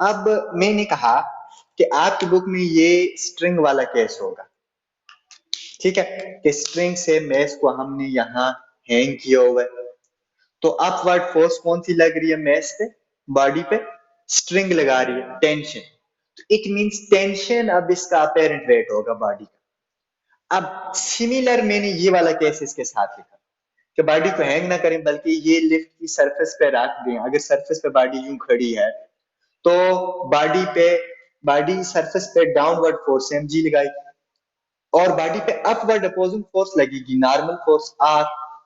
अब मैंने कहा कि आपकी बुक में ये स्ट्रिंग वाला केस होगा, ठीक है, कि स्ट्रिंग से मैस को हमने यहाँ हैंग किया हुआ है, तो अपवर्ड फोर्स कौन सी लग रही है मैस पे, बॉडी पे, स्ट्रिंग लगा रही है, टेंशन। तो इट मींस टेंशन अब इसका अपेरेंट वेट होगा बॉडी का। अब सिमिलर मैंने ये वाला केस इसके साथ लिखा कि बॉडी को हैंग ना करें बल्कि ये लिफ्ट की सरफेस पे रख दें। अगर सरफेस पे बॉडी यूं खड़ी है तो बॉडी पे, बॉडी सरफेस पे डाउनवर्ड फोर्स एम जी लगाएगी, और बॉडी पे अपवर्ड अपोजिंग फोर्स लगेगी, नॉर्मल फोर्स आर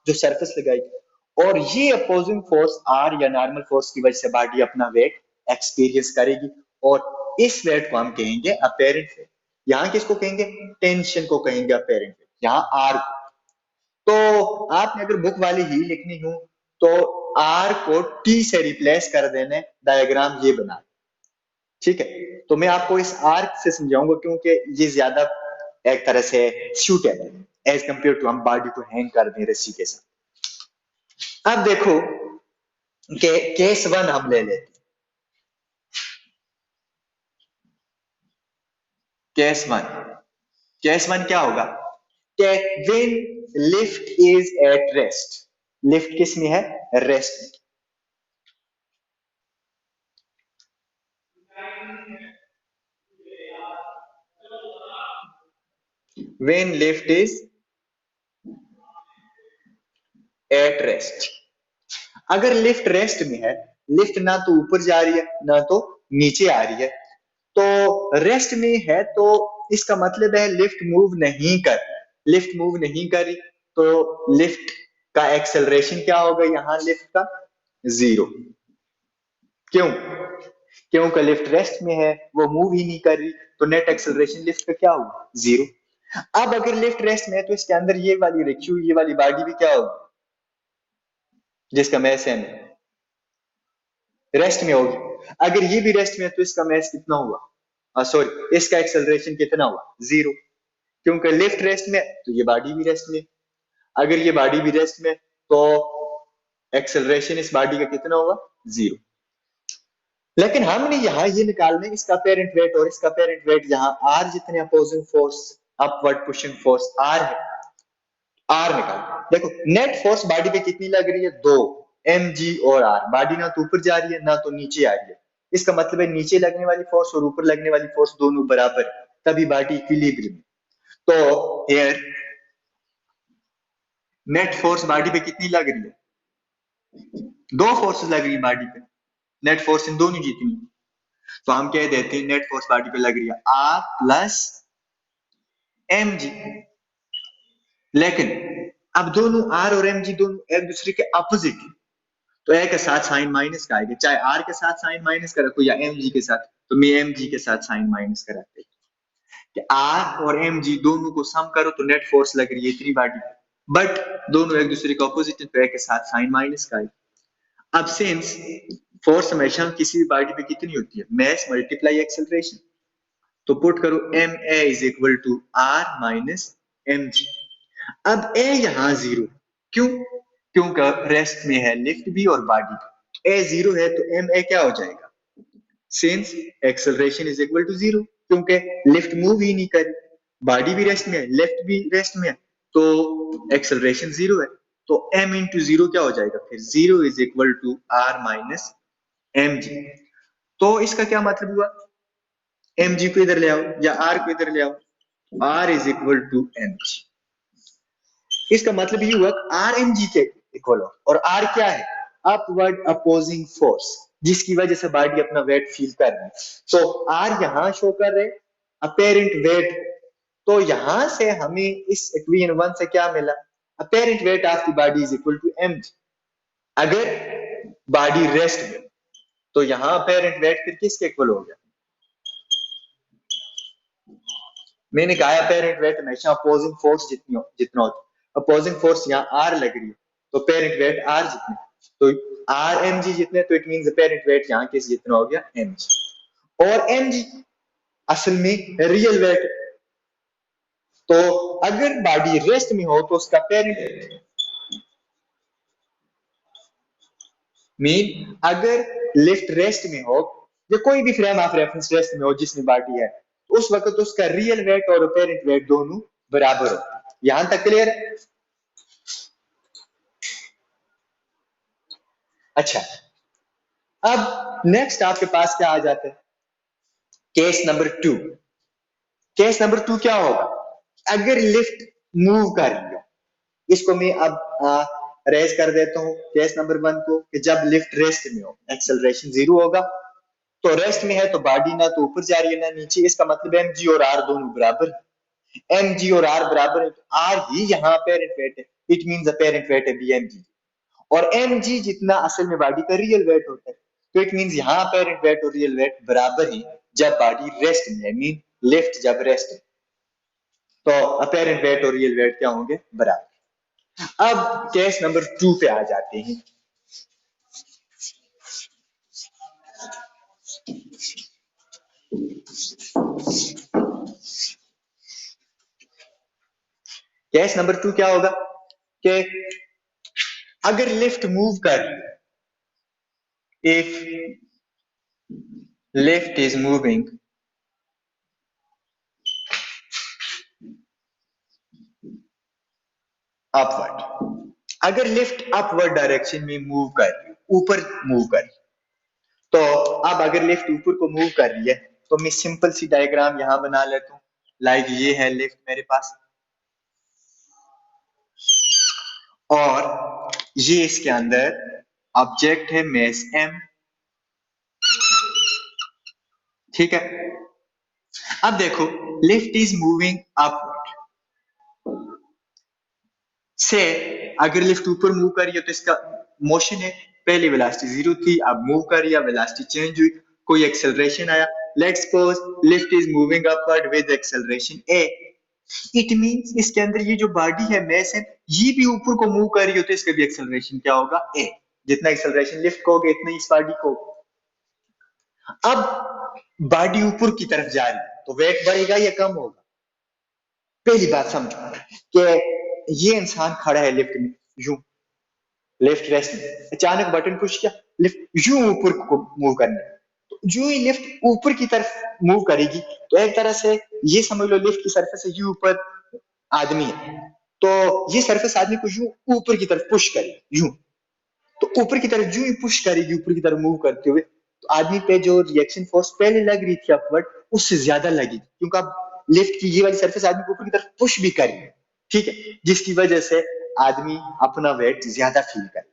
जो सरफेस लगाएगी, और ये अपोजिंग फोर्स आर या नॉर्मल फोर्स की वजह से बॉडी अपना वेट एक्सपीरियंस करेगी, और इस वेट को हम कहेंगे अपेरेंट वेट। यहाँ किसको कहेंगे? टेंशन को कहेंगे अपेरेंट वेट, यहाँ आर को। तो आपने अगर बुक वाली ही लिखनी हो तो आर को टी से रिप्लेस कर देने, डायग्राम ये बना, ठीक है। तो मैं आपको इस आर्क से समझाऊंगा क्योंकि ये ज्यादा एक तरह से सूटेबल है एज कंपेयर टू हम बॉडी को हैंग कर दें रस्सी के साथ। अब देखो कि केस वन हम ले लेते हैं। केस वन क्या होगा कि when lift is at rest, lift किस में है? रेस्ट में। When lift is at rest, अगर लिफ्ट रेस्ट में है, लिफ्ट ना तो ऊपर जा रही है ना तो नीचे आ रही है, तो रेस्ट में है तो इसका मतलब है लिफ्ट मूव नहीं कर, लिफ्ट मूव नहीं करी, तो लिफ्ट का एक्सेलरेशन क्या होगा? यहाँ लिफ्ट का जीरो। क्यों? क्योंकि लिफ्ट रेस्ट में है, वो मूव ही नहीं कर रही, तो नेट एक्सेलरेशन लिफ्ट का क्या होगा? जीरो। अब अगर लिफ्ट रेस्ट में है तो इसके अंदर ये वाली रखी हुई ये वाली बॉडी भी क्या होगी? जिसका मैस है रेस्ट में होगी। अगर ये भी रेस्ट में है तो इसका मैस कितना हुआ? सॉरी, इसका एक्सेलरेशन कितना हुआ? जीरो। क्योंकि लिफ्ट रेस्ट में तो ये बॉडी भी रेस्ट में, अगर ये बॉडी भी रेस्ट में तो एक्सेलरेशन इस बॉडी का कितना होगा? जीरो। लेकिन हमने यहाँ ये निकालना है इसका पेरेंट वेट, और इसका पेरेंट वेट यहाँ आर जितने opposing force upward pushing force or है, आर निकाल। देखो नेट फोर्स बॉडी पे कितनी लग रही है? दो, एम जी और आर। बॉडी ना तो ऊपर जा रही है ना तो नीचे आ रही है, इसका मतलब है नीचे लगने वाली फोर्स और ऊपर लगने वाली फोर्स दोनों बराबर है, तभी बॉडी इक्विलिब्रियम। तो हियर नेट फोर्स बॉडी पे कितनी लग रही है? दो फोर्सेस लग रही है बॉडी पे, नेट फोर्स इन दोनों जितनी, तो हम कह देते हैं नेट फोर्स बॉडी पे लग रही है आर प्लस एम जी। लेकिन अब दोनों आर और एम जी दोनों एक दूसरे के अपोजिट, तो ए के साथ साइन माइनस का आएगा, चाहे आर के साथ साइन माइनस का रखो या एम जी के साथ, तो मैं एम जी के साथ साइन माइनस का रखते कि आर और एम जी दोनों को सम करो तो नेट फोर्स लग रही है इतनी बॉडी, बट दोनों एक दूसरे के ऑपोजिट है तो ए के साथ साइन माइनस का आएगा। अब सिंस फोर्स हमेशा किसी भी बॉडी पे कितनी होती है? मैस मल्टीप्लाई एक्सेलरेशन, तो पुट करो m a is equal to R minus m g. अब ए यहां जीरो, क्यों? क्योंकि रेस्ट में है लिफ्ट भी और बॉडी भी। ए जीरो है तो एम ए क्या हो जाएगा? Since acceleration is equal to zero, क्योंकि लिफ्ट मूव ही नहीं करी, बॉडी भी रेस्ट में है लेफ्ट भी रेस्ट में है, तो एक्सेलरेशन जीरो है, तो m इंटू जीरो क्या हो जाएगा? फिर zero is equal to R minus m g. तो इसका क्या मतलब हुआ? एम जी को इधर ले आओ या आर को इधर ले आओ, R is equal to m g. इसका मतलब ये हुआ आर एम जी के इक्वल हो, और आर क्या है? अपवर्ड अपोजिंग फोर्स, जिसकी वजह से बॉडी अपना वेट फील कर रही है। तो आर यहां शो कर रहे अपेरेंट वेट, तो यहां से हमें इस इक्वेशन 1 से क्या मिला? Apparent weight of the body is equal to m g. अगर बॉडी रेस्ट में तो यहां अपेरेंट वेट फिर किसके इक्वल हो गया? मैंने कहा अपेरेंट वेट हमेशा अपोजिंग फोर्स जितना होता है, अपोजिंग फोर्स यहाँ आर लग रही है तो पेरेंट वेट आर जितने, तो आर एम जी जितने, तो इट मीन पेरेंट वेट यहाँ किस जितना हो गया? M g. और एम जी असल में रियल वेट, तो अगर बॉडी रेस्ट में हो तो उसका पेरेंट मीन, अगर लिफ्ट रेस्ट में हो या कोई भी फ्रेम ऑफ रेफरेंस रेस्ट में हो जिसमें बॉडी है, तो उस वक्त उसका रियल वेट और पेरेंट वेट दोनों बराबर हो। यहां तक क्लियर है? अच्छा, अब नेक्स्ट आपके पास क्या आ जाता है? Case number two. Case number two क्या होगा? अगर लिफ्ट मूव कर रही है, इसको मैं अब रेज कर देता हूं केस नंबर वन को, कि जब लिफ्ट रेस्ट में हो एक्सेलरेशन जीरो होगा, तो रेस्ट में है तो बॉडी ना तो ऊपर जा रही है ना नीचे, इसका मतलब एम जी और आर दोनों बराबर। एम जी और आर बराबर है, तो आर ही यहाँ अपेरेंट वेट है, इट मीन्स अपेरेंट वेट है बी एम जी, और एम जी जितना असल में बॉडी का रियल वेट होता है, तो इट मीन्स यहाँ अपेरेंट वेट और रियल वेट बराबर ही जब बॉडी रेस्ट में है, मीन लिफ्ट जब रेस्ट है, तो अपेरेंट वेट और रियल वेट क्या होंगे, बराबर। अब केस नंबर 2 पे आ जाते हैं। केस नंबर 2 क्या होगा कि अगर लिफ्ट मूव कर, if lift is moving upward, अगर लिफ्ट अपवर्ड डायरेक्शन में मूव कर रही, ऊपर मूव कर रही, तो अब अगर लिफ्ट ऊपर को मूव कर रही है, तो मैं सिंपल सी डायग्राम यहां बना लेता हूं। लाइक ये है लिफ्ट मेरे पास, और ये इसके अंदर ऑब्जेक्ट है मेस एम, ठीक है। अब देखो लिफ्ट इज मूविंग अपवर्ड से, अगर लिफ्ट ऊपर मूव कर रही है तो इसका मोशन है, पहले वेलोसिटी 0 थी, अब मूव कर रही है, वेलोसिटी चेंज हुई, कोई एक्सेलरेशन आया, let's suppose lift is moving upward with acceleration A, it means इसके अंदर ये जो बॉडी है मेस है, ये भी ऊपर को मूव कर रही हो, तो इसका भी एक्सेलरेशन क्या होगा, ए, जितना एक्सेलरेशन लिफ्ट को होगा इतना इस बॉडी को। अब बॉडी ऊपर की तरफ जा रही है तो वेट बढ़ेगा या कम होगा, पहली बात समझो कि ये इंसान खड़ा है लिफ्ट में, यूं लेफ्ट रेस्ट में, अचानक बटन पुश किया, लिफ्ट यूं ऊपर को मूव करना है, तो जो ही लिफ्ट ऊपर की तरफ मूव करेगी, तो एक तरह से ये समझ लो लिफ्ट की सरफेस से यूं ऊपर आदमी है, तो ये सरफेस आदमी को यूं ऊपर की तरफ पुश करेगी, यूं, तो ऊपर की तरफ यूं ही पुश करेगी, ऊपर की तरफ मूव करते हुए, तो आदमी पे जो रिएक्शन फोर्स पहले लग रही थी अपवर्ड, उससे ज्यादा लगेगी, क्योंकि अब लिफ्ट की ये वाली सरफेस आदमी को ऊपर की तरफ पुश भी कर रही है, ठीक है, जिसकी वजह से आदमी अपना वेट ज्यादा फील करे,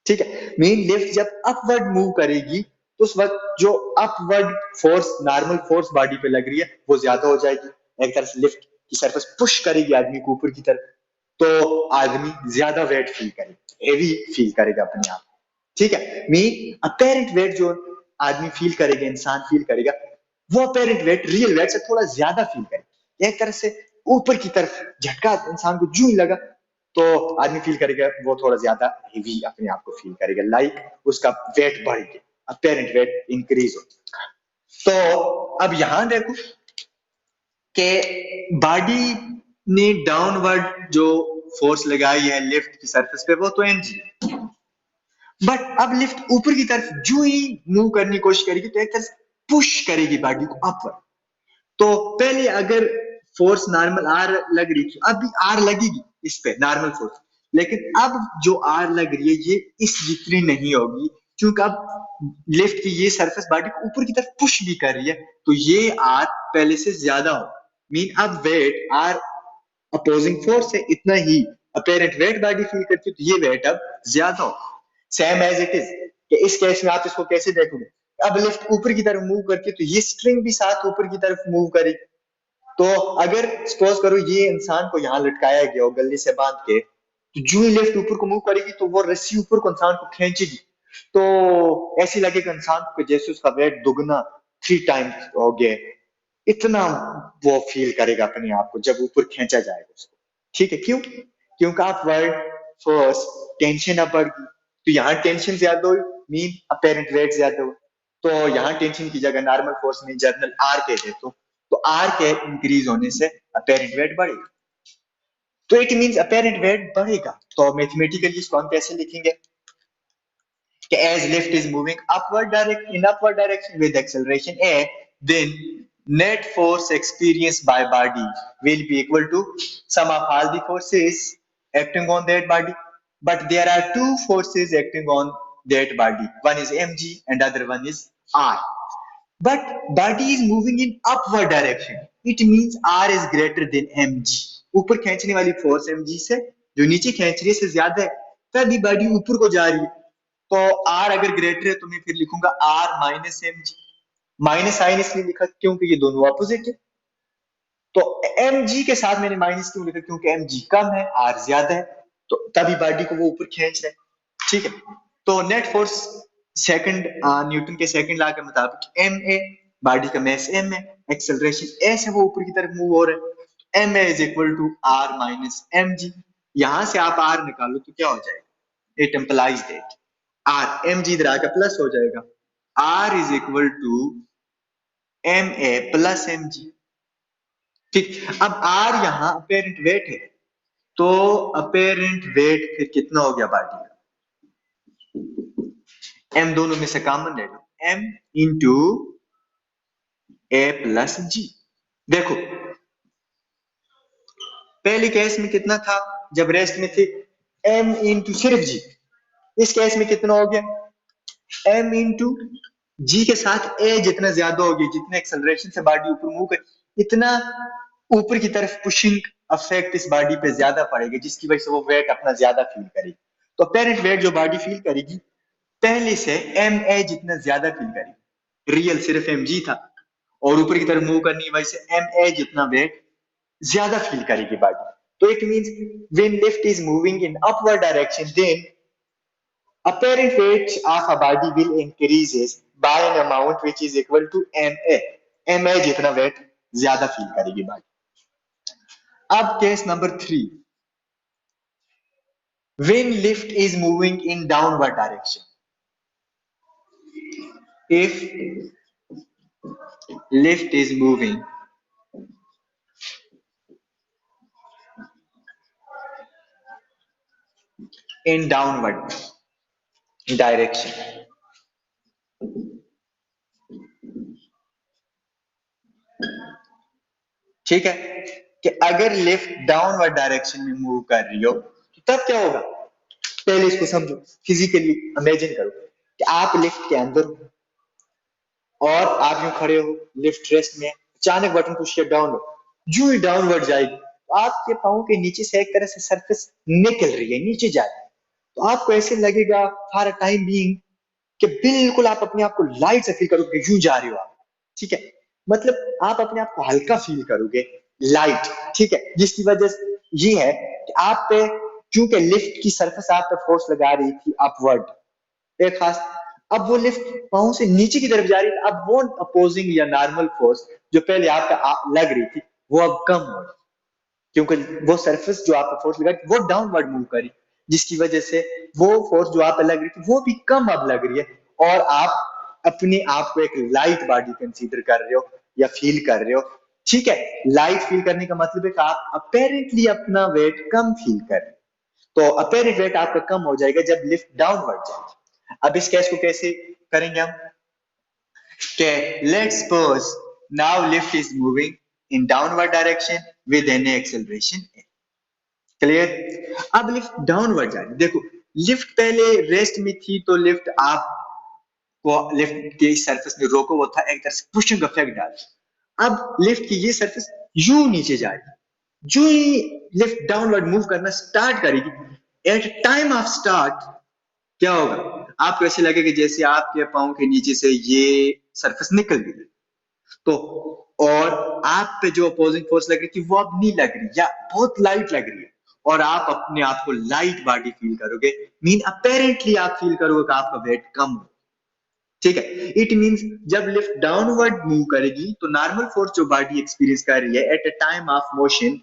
ठीक है। मेन लिफ्ट जब अपवर्ड मूव करेगी, तो उस वक्त जो upward force normal force body पे लग रही है वो ज्यादा हो जाएगी, एक तरह से लिफ्ट की सरफेस पुश करेगी आदमी को ऊपर की तरफ, तो आदमी ज्यादा वेट फील करेगा, हेवी फील करेगा अपने आप, ठीक है। मीन अपेरेंट वेट जो आदमी फील करेगा, इंसान फील करेगा, वो अपेरेंट वेट रियल वेट से थोड़ा ज्यादा फील करेगा, एक तरह से ऊपर की तरफ झटका इंसान को जू ही लगा, तो आदमी फील करेगा वो थोड़ा ज्यादा हेवी अपने आप को फील करेगा, लाइक उसका वेट बढ़ गया, अपेरेंट वेट इंक्रीज हो। तो अब यहां देखो कि बॉडी ने डाउनवर्ड जो फोर्स लगाई है लिफ्ट की सरफेस पे, वो तो एमजी है, बट अब लिफ्ट ऊपर की तरफ जो ही मूव करने की कोशिश करेगी, तो एक तरह से पुश करेगी बॉडी को अपवर्ड, तो पहले अगर फोर्स नॉर्मल आर लग रही थी, अब भी आर लगेगी इस पे नॉर्मल फोर्स, लेकिन अब जो आर लग रही है ये इस जितनी नहीं होगी, क्योंकि अब लिफ्ट की ये सरफेस बॉडी को ऊपर की तरफ पुश भी कर रही है, तो ये आर पहले से ज्यादा हो, मीन अब वेट आर अपोजिंग फोर्स है इतना ही अपेरेंट वेट बॉडी फील करती है, तो ये वेट अब ज्यादा हो, सेम एज इट इज, कि इस केस में आप इसको कैसे देखोगे, अब लिफ्ट ऊपर की तरफ मूव करती है तो ये स्ट्रिंग भी साथ ऊपर की तरफ मूव करेगी, तो अगर सपोज करो ये इंसान को यहाँ लटकाया गया हो गले से बांध के, तो जो ही लिफ्ट ऊपर को मूव करेगी तो वो रस्सी ऊपर को इंसान को खींचेगी, तो ऐसे लगेगा इंसान को जैसे उसका वेट दुगना 3 टाइम्स हो गया, इतना वो फील करेगा अपने आप को जब ऊपर खींचा जाएगा उसको, ठीक है। क्यों, क्योंकि आप वर्ल्ड फोर्स टेंशन अब बढ़ गई, तो यहाँ टेंशन ज्यादा हुई, मीन अपेरेंट वेट ज्यादा हुआ, तो यहाँ टेंशन की जगह नॉर्मल फोर्स में जर्नल आर कह दे, तो आर के इंक्रीज होने से अपेरेंट वेट बढ़ेगा, तो इट मींस अपेरेंट वेट बढ़ेगा, तो मैथमेटिकली इसको हम कैसे लिखेंगे कि as lift is moving upward direct in upward direction with acceleration a, then net force experienced by body will be equal to sum of all the forces acting on that body, but there are two forces acting on that body, one is mg and other one is r, but body is moving in upward direction, it means r is greater than mg, ऊपर खींचने वाली फोर्स mg से जो नीचे खींच रही है से ज्यादा है, तभी बॉडी ऊपर को जा रही है, तो आर अगर ग्रेटर है तो मैं फिर लिखूंगा R minus m g, minus sign इसलिए लिखा क्योंकि ये दोनों ऑपोजिट है, तो mg के साथ मैंने माइनस क्यों लिखा, क्योंकि mg कम है, r ज्यादा है, तो तभी बॉडी को वो ऊपर खींच रहे हैं। ठीक है, तो नेट फोर्स सेकंड न्यूटन के सेकंड लॉ के मुताबिक ma, बॉडी का मास m है, एक्सेलरेशन s है, वो ऊपर की तरफ मूव हो रहा है, ma is equal to r minus mg। यहां से आप r निकालो तो क्या हो जाएगा, it implies that r mg इधर आकर प्लस हो जाएगा, r is equal to ma plus mg। ठीक, अब r यहाँ अपेरेंट वेट है, तो अपेरेंट वेट फिर कितना हो गया बॉडी का, m दोनों में से कॉमन ले लो, m इंटू a प्लस जी। देखो पहले केस में कितना था जब रेस्ट में थे, m इंटू सिर्फ जी। इस केस में कितना हो गया, m इंटू जी के साथ a जितना ज्यादा होगी, जितने एक्सेलरेशन से बॉडी ऊपर मूव कर, इतना ऊपर की तरफ पुशिंग अफेक्ट इस बॉडी पे ज्यादा पड़ेगा, जिसकी वजह से वो वेट अपना ज्यादा फील करेगी। तो अपेरेंट वेट जो बॉडी फील करेगी पहले से ma जितना ज्यादा फील करेगी, रियल सिर्फ mg था और ऊपर की तरफ मूव करने की वजह से ma जितना वेट ज्यादा फील करेगी बॉडी। तो it means when lift is moving in upward direction then apparent weight of a body will increases by an amount which is equal to ma। ma जितना वेट ज्यादा फील करेगी बॉडी। अब case number 3, when lift is moving in downward direction, if lift is moving in downward direction, ठीक है, कि अगर लिफ्ट डाउनवर्ड डायरेक्शन में मूव कर रही हो तो तब क्या होगा, पहले इसको समझो, फिजिकली इमेजिन करो कि आप लिफ्ट के अंदर हो और आप यूं खड़े हो, लिफ्ट रेस्ट में, अचानक बटन पुश किया डाउन हो, जो ही डाउनवर्ड जाएगी तो आपके पाँव के नीचे से एक तरह से सरफेस निकल रही है, नीचे जा रही है, तो आपको ऐसे लगेगा फॉर अ टाइम बीइंग कि बिल्कुल आप अपने आप को लाइट से फील करोगे, यूं जा रहे हो आप। ठीक है, मतलब आप अपने आप को हल्का फील करोगे, लाइट। ठीक है, जिसकी वजह से ये है कि आप पे क्योंकि लिफ्ट की सरफेस आप पे फोर्स लगा रही थी अपवर्ड एक खास, अब वो लिफ्ट पांव से नीचे की तरफ जा रही है, अब वो अपोजिंग या नॉर्मल फोर्स जो पहले आप पे लग रही थी वो अब कम हो रही, क्योंकि वो सरफेस जो आप पे फोर्स लगा रही वो डाउनवर्ड मूव करी, जिसकी वजह से वो फोर्स जो आप पे लग रही थी वो भी कम अब लग रही है और आप अपने आप को एक लाइट बॉडी कंसीडर कर रहे हो या फील कर रहे हो। ठीक है, लाइट फील करने का मतलब है कि आप अपेरेंटली अपना वेट कम फील कर रहे हो, तो अपेरेंट वेट आपका कम हो जाएगा जब लिफ्ट डाउनवर्ड जाएगी। अब इस केस को कैसे करेंगे हम, कि let's suppose now lift is moving in downward direction with any acceleration, clear. अब लिफ्ट डाउनवर्ड जा रही है, देखो लिफ्ट पहले रेस्ट में थी तो लिफ्ट आप को लिफ्ट के सरफेस में रोको, वो था एक तरह से पुशिंग इफेक्ट डाल, अब लिफ्ट की ये सरफेस यूं नीचे जा रही है, जो ही लिफ्ट डाउनवर्ड मूव करना स्टार्ट करेगी एट टाइम ऑफ स्टार्ट क्या होगा, आपको ऐसे लगेगा जैसे आपके पाँव के नीचे से ये सरफेस निकल गई, तो और आप पे जो अपोजिंग फोर्स लग रही थी वो अब नहीं लग रही या बहुत लाइट लग रही है और आप अपने आप को लाइट बॉडी फील करोगे, मीन अपेरेंटली आप फील करोगे कि आपका वेट कम हो। ठीक है, इट मींस जब लिफ्ट डाउनवर्ड मूव करेगी तो नॉर्मल फोर्स जो बॉडी एक्सपीरियंस कर रही है at a time of motion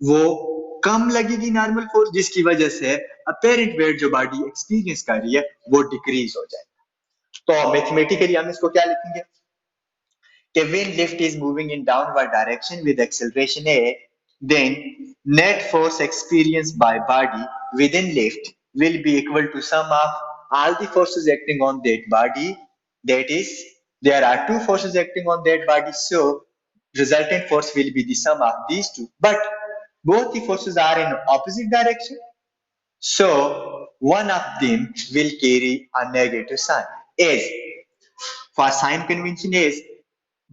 वो कम लगेगी नॉर्मल फोर्स, जिसकी वजह से अपेरेंट वेट जो बॉडी एक्सपीरियंस कर रही है वो डिक्रीज हो जाए। तो मैथमेटिकली हम इसको क्या लिखेंगे कि when lift is moving in downward direction with acceleration a, then net force experienced by body within lift will be equal to sum of all the forces acting on that body. That is, there are two forces acting on that body, so resultant force will be the sum of these two. But both the forces are in opposite direction, so one of them will carry a negative sign. As for sign convention is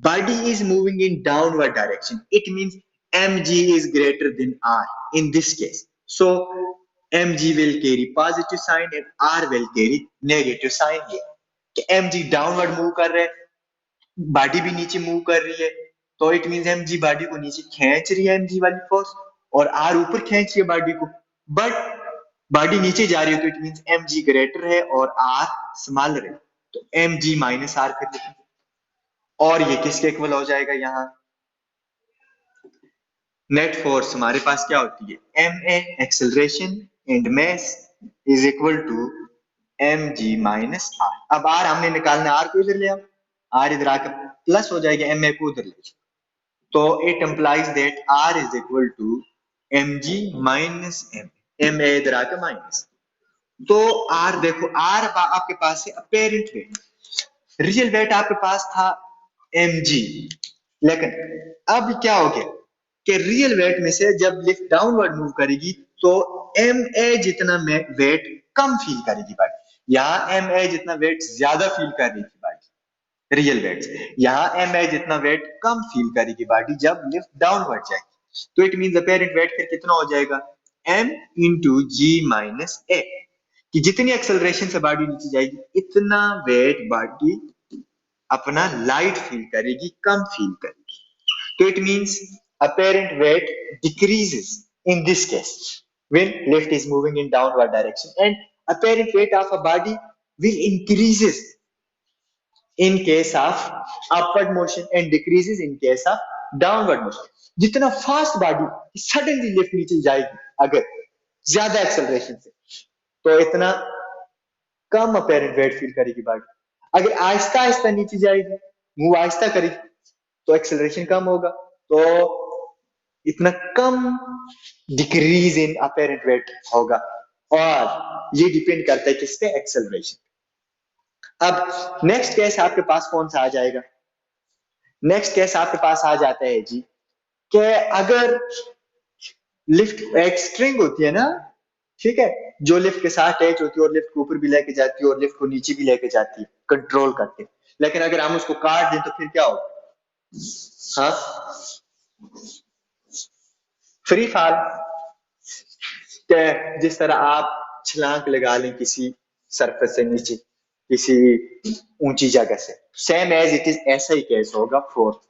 body is moving in downward direction, it means mg is greater than r in this case, so mg will carry positive sign and r will carry negative sign here कि mg डाउनवर्ड मूव कर रहे हैं, बॉडी भी नीचे मूव कर रही है, तो it means m g body को नीचे खींच रही है, एम जी वाली फोर्स, और आर ऊपर खींच रही है बॉडी को, बट बॉडी नीचे जा रही है, तो it means m g greater है और आर स्मॉलर है, तो एम जी माइनस आर कर देते हैं, और ये किसके इक्वल हो जाएगा, यहाँ नेट फोर्स हमारे पास क्या होती है, m a acceleration and mass is equal to m g minus R. अब आर हमने निकालना, आर को इधर ले आओ, आर इधर आकर प्लस हो जाएगा, एम ए को उधर ले जाओ, तो it implies that R is equal to m g minus m a इधर आकर माइनस, तो आर देखो, आर आपके पास है अपेरेंट वेट, रियल वेट आपके पास था एम जी, लेकिन अब क्या हो गया कि रियल वेट में से जब लिफ्ट डाउनवर्ड मूव करेगी तो एम ए जितना वेट कम फील करेगी बॉडी, यहाँ एम ए जितना वेट ज्यादा फील कर रही थी बॉडी रियल वेट से, यहाँ एम ए जितना वेट कम फील करेगी बॉडी जब लिफ्ट डाउनवर्ड जाएगी, तो इट मींस अपेरेंट वेट फिर कितना हो जाएगा, एम इंटू जी माइनस ए, कि जितनी एक्सेलरेशन से बॉडी नीचे जाएगी इतना वेट बॉडी अपना लाइट फील करेगी, कम फील करेगी, तो it means apparent weight decreases in this case when lift is moving in downward direction, and apparent weight of a body will increases in case of upward motion and decreases in case of downward motion। जितना फास्ट बॉडी सडनली लिफ्ट नीचे जाएगी अगर ज्यादा एक्सेलरेशन से, तो इतना कम अपेरेंट वेट फील करेगी बॉडी, अगर आहिस्ता आहिस्ता नीचे जाएगी, मूव आहिस्ता करेगी, तो एक्सेलरेशन कम होगा, तो इतना कम डिक्रीज इन अपेरेंट वेट होगा, और ये डिपेंड करता है किस पे, एक्सेलरेशन। अब नेक्स्ट केस आपके पास कौन सा आ जाएगा, नेक्स्ट केस आपके पास आ जाता है जी कि अगर लिफ्ट एक स्ट्रिंग होती है ना, ठीक है, जो लिफ्ट के साथ अटैच होती है और लिफ्ट को ऊपर भी लेके जाती है और लिफ्ट को नीचे भी लेके जाती है कंट्रोल करके, लेकिन अगर हम उसको काट दें तो फिर क्या होगा, हाँ फ्री फॉल, जिस तरह आप छलांग लगा लें किसी सरफेस से नीचे किसी ऊंची जगह से, सेम एज इट इज ऐसा ही केस होगा फोर्थ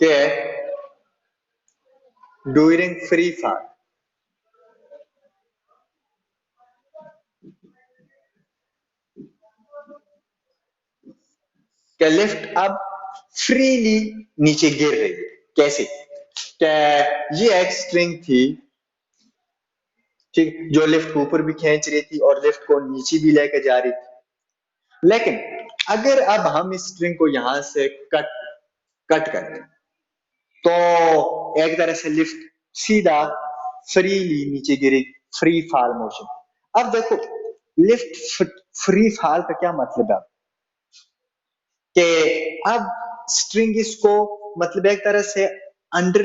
के ड्यूरिंग फ्री फॉल, क्या लिफ्ट अब फ्रीली नीचे गिर रही है, कैसे, क्या ये एक स्ट्रिंग थी, ठीक, जो लिफ्ट को ऊपर भी खींच रही थी और लिफ्ट को नीचे भी लेकर जा रही थी, लेकिन अगर अब हम इस स्ट्रिंग को यहां से कट कर दें तो एक तरह से लिफ्ट सीधा फ्रीली नीचे गिरेगी, फ्री फॉल मोशन। अब देखो लिफ्ट फ्री फॉल का क्या मतलब है कि अब स्ट्रिंग इसको मतलब एक तरह से अंडर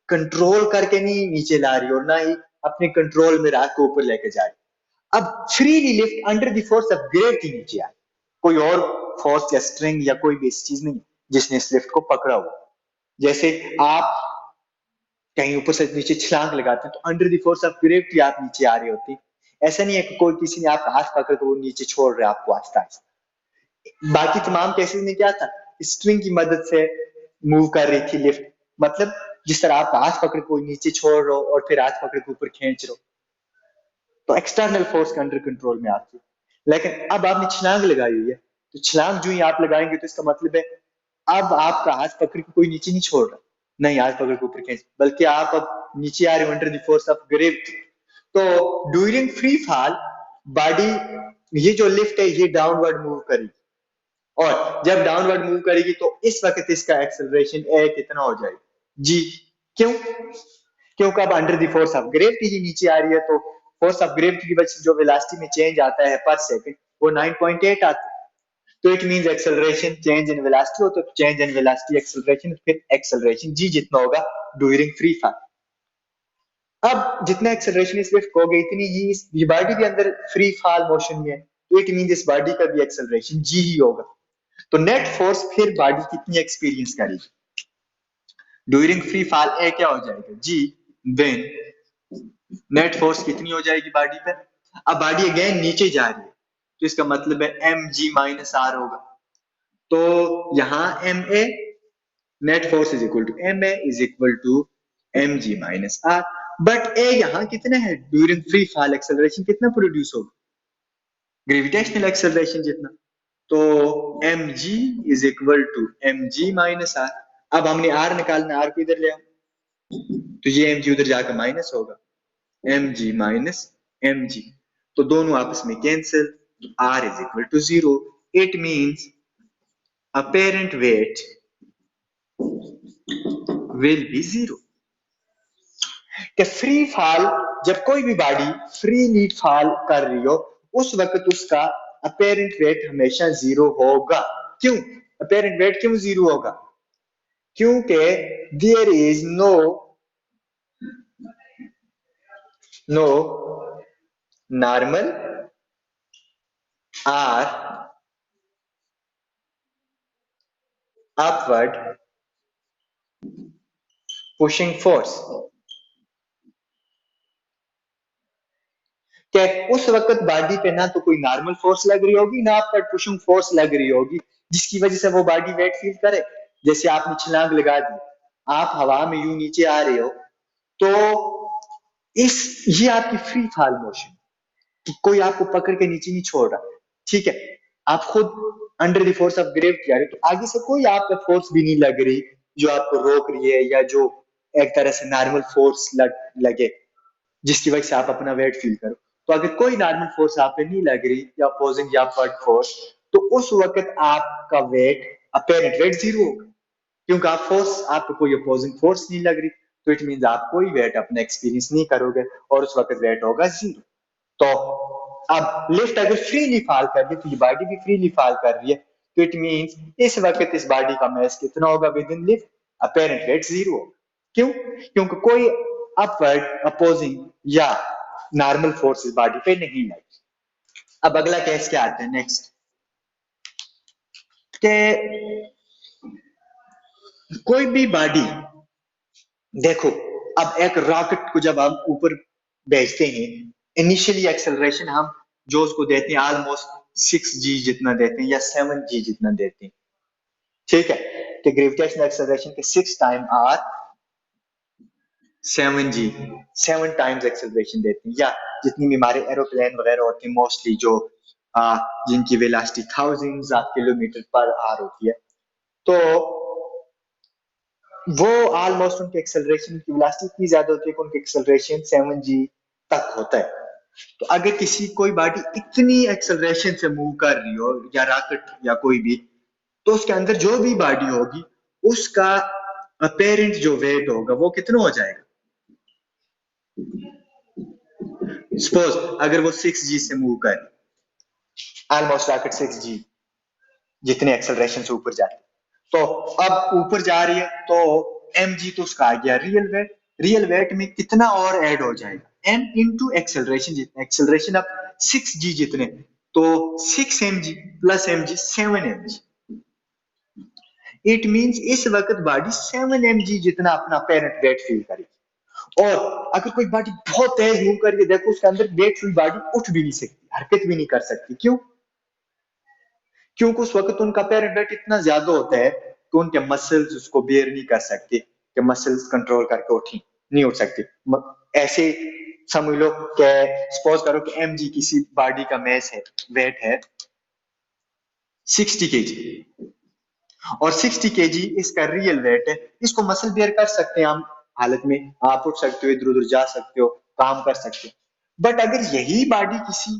कंट्रोल करके नहीं नीचे ला रही और ना ही अपने कंट्रोल में रख के ऊपर लेके जा रही, अब freely lift under the force of gravity नीचे आ, कोई और फोर्स या स्ट्रिंग या कोई भी ऐसी चीज नहीं जिसने इस लिफ्ट को पकड़ा हुआ, जैसे आप कहीं ऊपर से नीचे छलांग लगाते हैं तो under the force of gravity आप नीचे आ रही होती, ऐसा नहीं है कि कोई किसी ने आपका हाथ पकड़ के वो नीचे छोड़ रहा है आपको आहिस्ता आहिस्ता, बाकी तमाम केसेस में क्या था, स्ट्रिंग की मदद से मूव कर रही थी लिफ्ट, मतलब जिस तरह आप हाथ पकड़ कोई नीचे छोड़ रहे हो और फिर हाथ पकड़ के ऊपर खींच रहे हो, तो एक्सटर्नल फोर्स के अंडर कंट्रोल में आती है, लेकिन अब आपने छलांग लगाई हुई है, तो छलांग जो ही आप लगाएंगे तो इसका मतलब है अब आपका हाथ पकड़ के कोई नीचे नहीं छोड़ रहा, नहीं हाथ पकड़ के ऊपर खींच, बल्कि आप अब नीचे आ रहे हो under the force of gravity, तो ड्यूरिंग फ्री फॉल बॉडी ये जो लिफ्ट है ये डाउनवर्ड मूव करेगी, और जब डाउनवर्ड मूव करेगी तो इस वक्त इसका एक्सेलरेशन ए कितना हो जाएगा, जी, क्यों, क्योंकि अब under the force of gravity ही नीचे आ रही है, तो फोर्स ऑफ ग्रेविटी की वजह से जो वेलोसिटी में चेंज आता है पर सेकंड वो 9.8 आता है, तो it means acceleration change in velocity हो तो चेंज इन वेलोसिटी एक्सेलरेशन, फिर एक्सेलरेशन जी जितना होगा ड्यूरिंग फ्री फॉल। अब जितना एक्सेलरेशन इस लिफ्ट को होगा इतनी ही इस बॉडी भी अंदर फ्री फॉल मोशन में है, तो इट मींस इस बॉडी का भी एक्सेलरेशन जी ही होगा, तो नेट फोर्स फिर बॉडी कितनी एक्सपीरियंस करेगी ड्यूरिंग फ्री फॉल, ए क्या हो जाएगा जी, देन नेट फोर्स कितनी हो जाएगी बॉडी पे, अब बॉडी अगेन नीचे जा रही है तो इसका मतलब है एम जी माइनस आर होगा, तो यहां M A net force is equal to ma is equal to mg minus r, but A यहाँ कितना है, ड्यूरिंग फ्री फॉल एक्सेलरेशन कितना प्रोड्यूस होगा, ग्रेविटेशनल एक्सेलरेशन जितना, तो mg is equal to mg minus r। अब हमने r निकालना, r को इधर ले आओ, तो ये mg उधर जाकर माइनस होगा, mg माइनस mg, तो दोनों आपस में कैंसिल, तो r is equal to 0। It means apparent weight will be 0। कि फ्री फॉल, जब कोई भी बॉडी फ्रीली फॉल कर रही हो उस वक्त उसका अपेरेंट वेट हमेशा 0 होगा। क्यों अपेरेंट वेट क्यों 0 होगा, क्योंकि there is no normal or upward pushing force। क्या उस वक्त बॉडी पे ना तो कोई नॉर्मल फोर्स लग रही होगी ना अपवर्ड पुशिंग फोर्स लग रही होगी, जिसकी वजह से वो बॉडी वेट फील करे। जैसे आपने छलांग लगा दी, आप हवा में यूं नीचे आ रहे हो, तो ये आपकी फ्री फॉल मोशन, कि कोई आपको पकड़ के नीचे नहीं छोड़ रहा, ठीक है, आप खुद under the force of gravity आ रहे, तो आगे से कोई आपका फोर्स भी नहीं लग रही जो आपको रोक रही है, या जो एक तरह से नॉर्मल फोर्स लगे जिसकी वजह से आप अपना वेट फील करो। तो अगर कोई नॉर्मल फोर्स आप पे नहीं लग रही, या अपोजिंग या अपवर्ड फोर्स, तो उस वक्त आपका वेट अपेरेंट वेट 0 होगा, क्योंकि आप फोर्स, आपको कोई अपोजिंग फोर्स नहीं लग रही, तो इट मींस आप कोई वेट अपना एक्सपीरियंस नहीं करोगे और उस वक्त वेट होगा 0। तो अब लिफ्ट अगर फ्रीली फॉल कर रही है, तो ये बॉडी भी फ्रीली फॉल कर रही है, तो इट मींस इस वक्त इस बॉडी का मास कितना होगा with in lift, apparent wait 0 होगा। क्यों, क्योंकि कोई अपवर्ड अपोजिंग या नॉर्मल फोर्स इस बॉडी पे नहीं लगी। अब अगला केस क्या आता है नेक्स्ट, के कोई भी बॉडी, देखो अब एक रॉकेट को जब हम ऊपर भेजते हैं, इनिशियली एक्सेलरेशन हम जो उसको देते हैं ऑलमोस्ट 6g जितना देते हैं या 7g जितना देते हैं, ठीक है, कि ग्रेविटेशनल एक्सेलरेशन के 6 time are 7g, 7 times acceleration देते हैं, या जितनी भी हमारे एरोप्लेन वगैरह होते हैं मोस्टली जो जिनकी velocity thousands of kilometre per hour होती है, तो वो ऑलमोस्ट उनके एक्सेलरेशन की वेलोसिटी इतनी ज्यादा होती है कि उनके एक्सेलरेशन 7g तक होता है। तो अगर किसी कोई बॉडी इतनी एक्सेलरेशन से मूव कर रही हो, या रॉकेट या कोई भी, तो उसके अंदर जो भी बॉडी होगी उसका अपेरेंट जो वेट होगा वो कितना हो जाएगा। सपोज अगर वो 6g से मूव कर, ऑलमोस्ट रॉकेट 6g जितने एक्सेलरेशन से ऊपर जाती, तो अब ऊपर जा रही है, तो mg तो उसका आ गया रियल वेट, रियल वेट में कितना और ऐड हो जाएगा, m इंटू एक्सेलरेशन जितना, एक्सेलरेशन अब 6g जितने, तो 6mg plus mg 7mg, it means इस वक्त बॉडी 7mg जितना अपना अपेरेंट वेट फील करेगी। और अगर कोई बॉडी बहुत तेज मूव करके देखो, उसके अंदर वेट फील बॉडी उठ भी नहीं सकती, हरकत भी नहीं कर सकती। क्यों, क्योंकि उस वक्त उनका अपेरेंट वेट इतना ज्यादा होता है कि उनके मसल्स उसको बेयर नहीं कर सकते, कि मसल्स कंट्रोल करके नहीं उठ सकती। ऐसे समझ लो कि सपोज करो कि mg किसी बॉडी का मास है, वेट है 60 kg, और 60 kg इसका रियल वेट है, इसको मसल बेयर कर सकते हैं हम हालत में, आप उठ सकते हो, इधर उधर जा सकते हो, काम कर सकते हो। बट अगर यही बॉडी किसी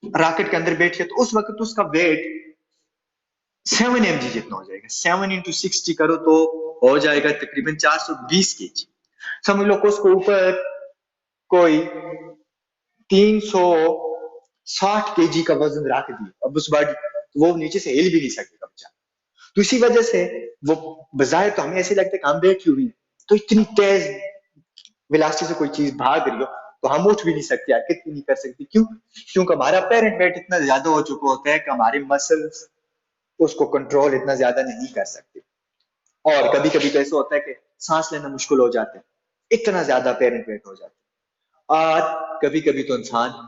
रॉकेट के अंदर बैठी है, तो उस वक्त उसका वेट 7mg जितना हो जाएगा, 7 इंटू 60 करो तो हो जाएगा तकरीबन 420 kg। समझ लो कि उसको ऊपर कोई 360 kg का वजन रख दिया, अब उस बॉडी वो नीचे से हिल भी नहीं सकेगा बेचारा। तो इसी वजह से वो बजाय तो हमें ऐसे लगता है कि हम बैठी हुई, तो इतनी तेज वेलोसिटी से कोई चीज भाग रही हो तो हम उठ भी नहीं सकते, हरकत भी नहीं कर सकते। क्यों, क्योंकि हमारा अपेरेंट वेट इतना ज्यादा हो चुका होता है कि हमारे मसल्स उसको कंट्रोल इतना ज्यादा नहीं कर सकते। और कभी कभी तो ऐसा होता है कि सांस लेना मुश्किल हो जाता है, इतना ज्यादा अपेरेंट वेट हो जाता है। और कभी कभी तो इंसान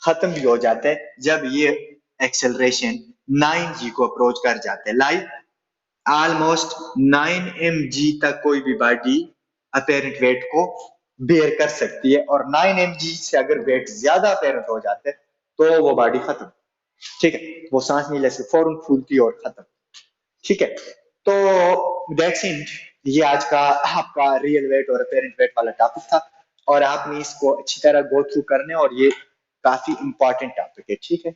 खत्म भी हो जाता है जब ये एक्सेलरेशन 9g को अप्रोच कर जाता है। लाइक ऑलमोस्ट 9 mg तक कोई भी बॉडी अपेरेंट वेट को बेयर कर सकती है, और 9 mg से अगर वेट ज्यादा अपेरेंट हो जाते हैं तो वो बॉडी खत्म। ठीक है, वो सांस नहीं ले सकती, फौरन फूलती और खत्म। ठीक है, तो दैट्स इट। ये आज का आपका रियल वेट और अपेरेंट वेट वाला टॉपिक था, और आपने इसको अच्छी तरह गो थ्रू करने, और ये काफी इंपॉर्टेंट टॉपिक है। ठीक है,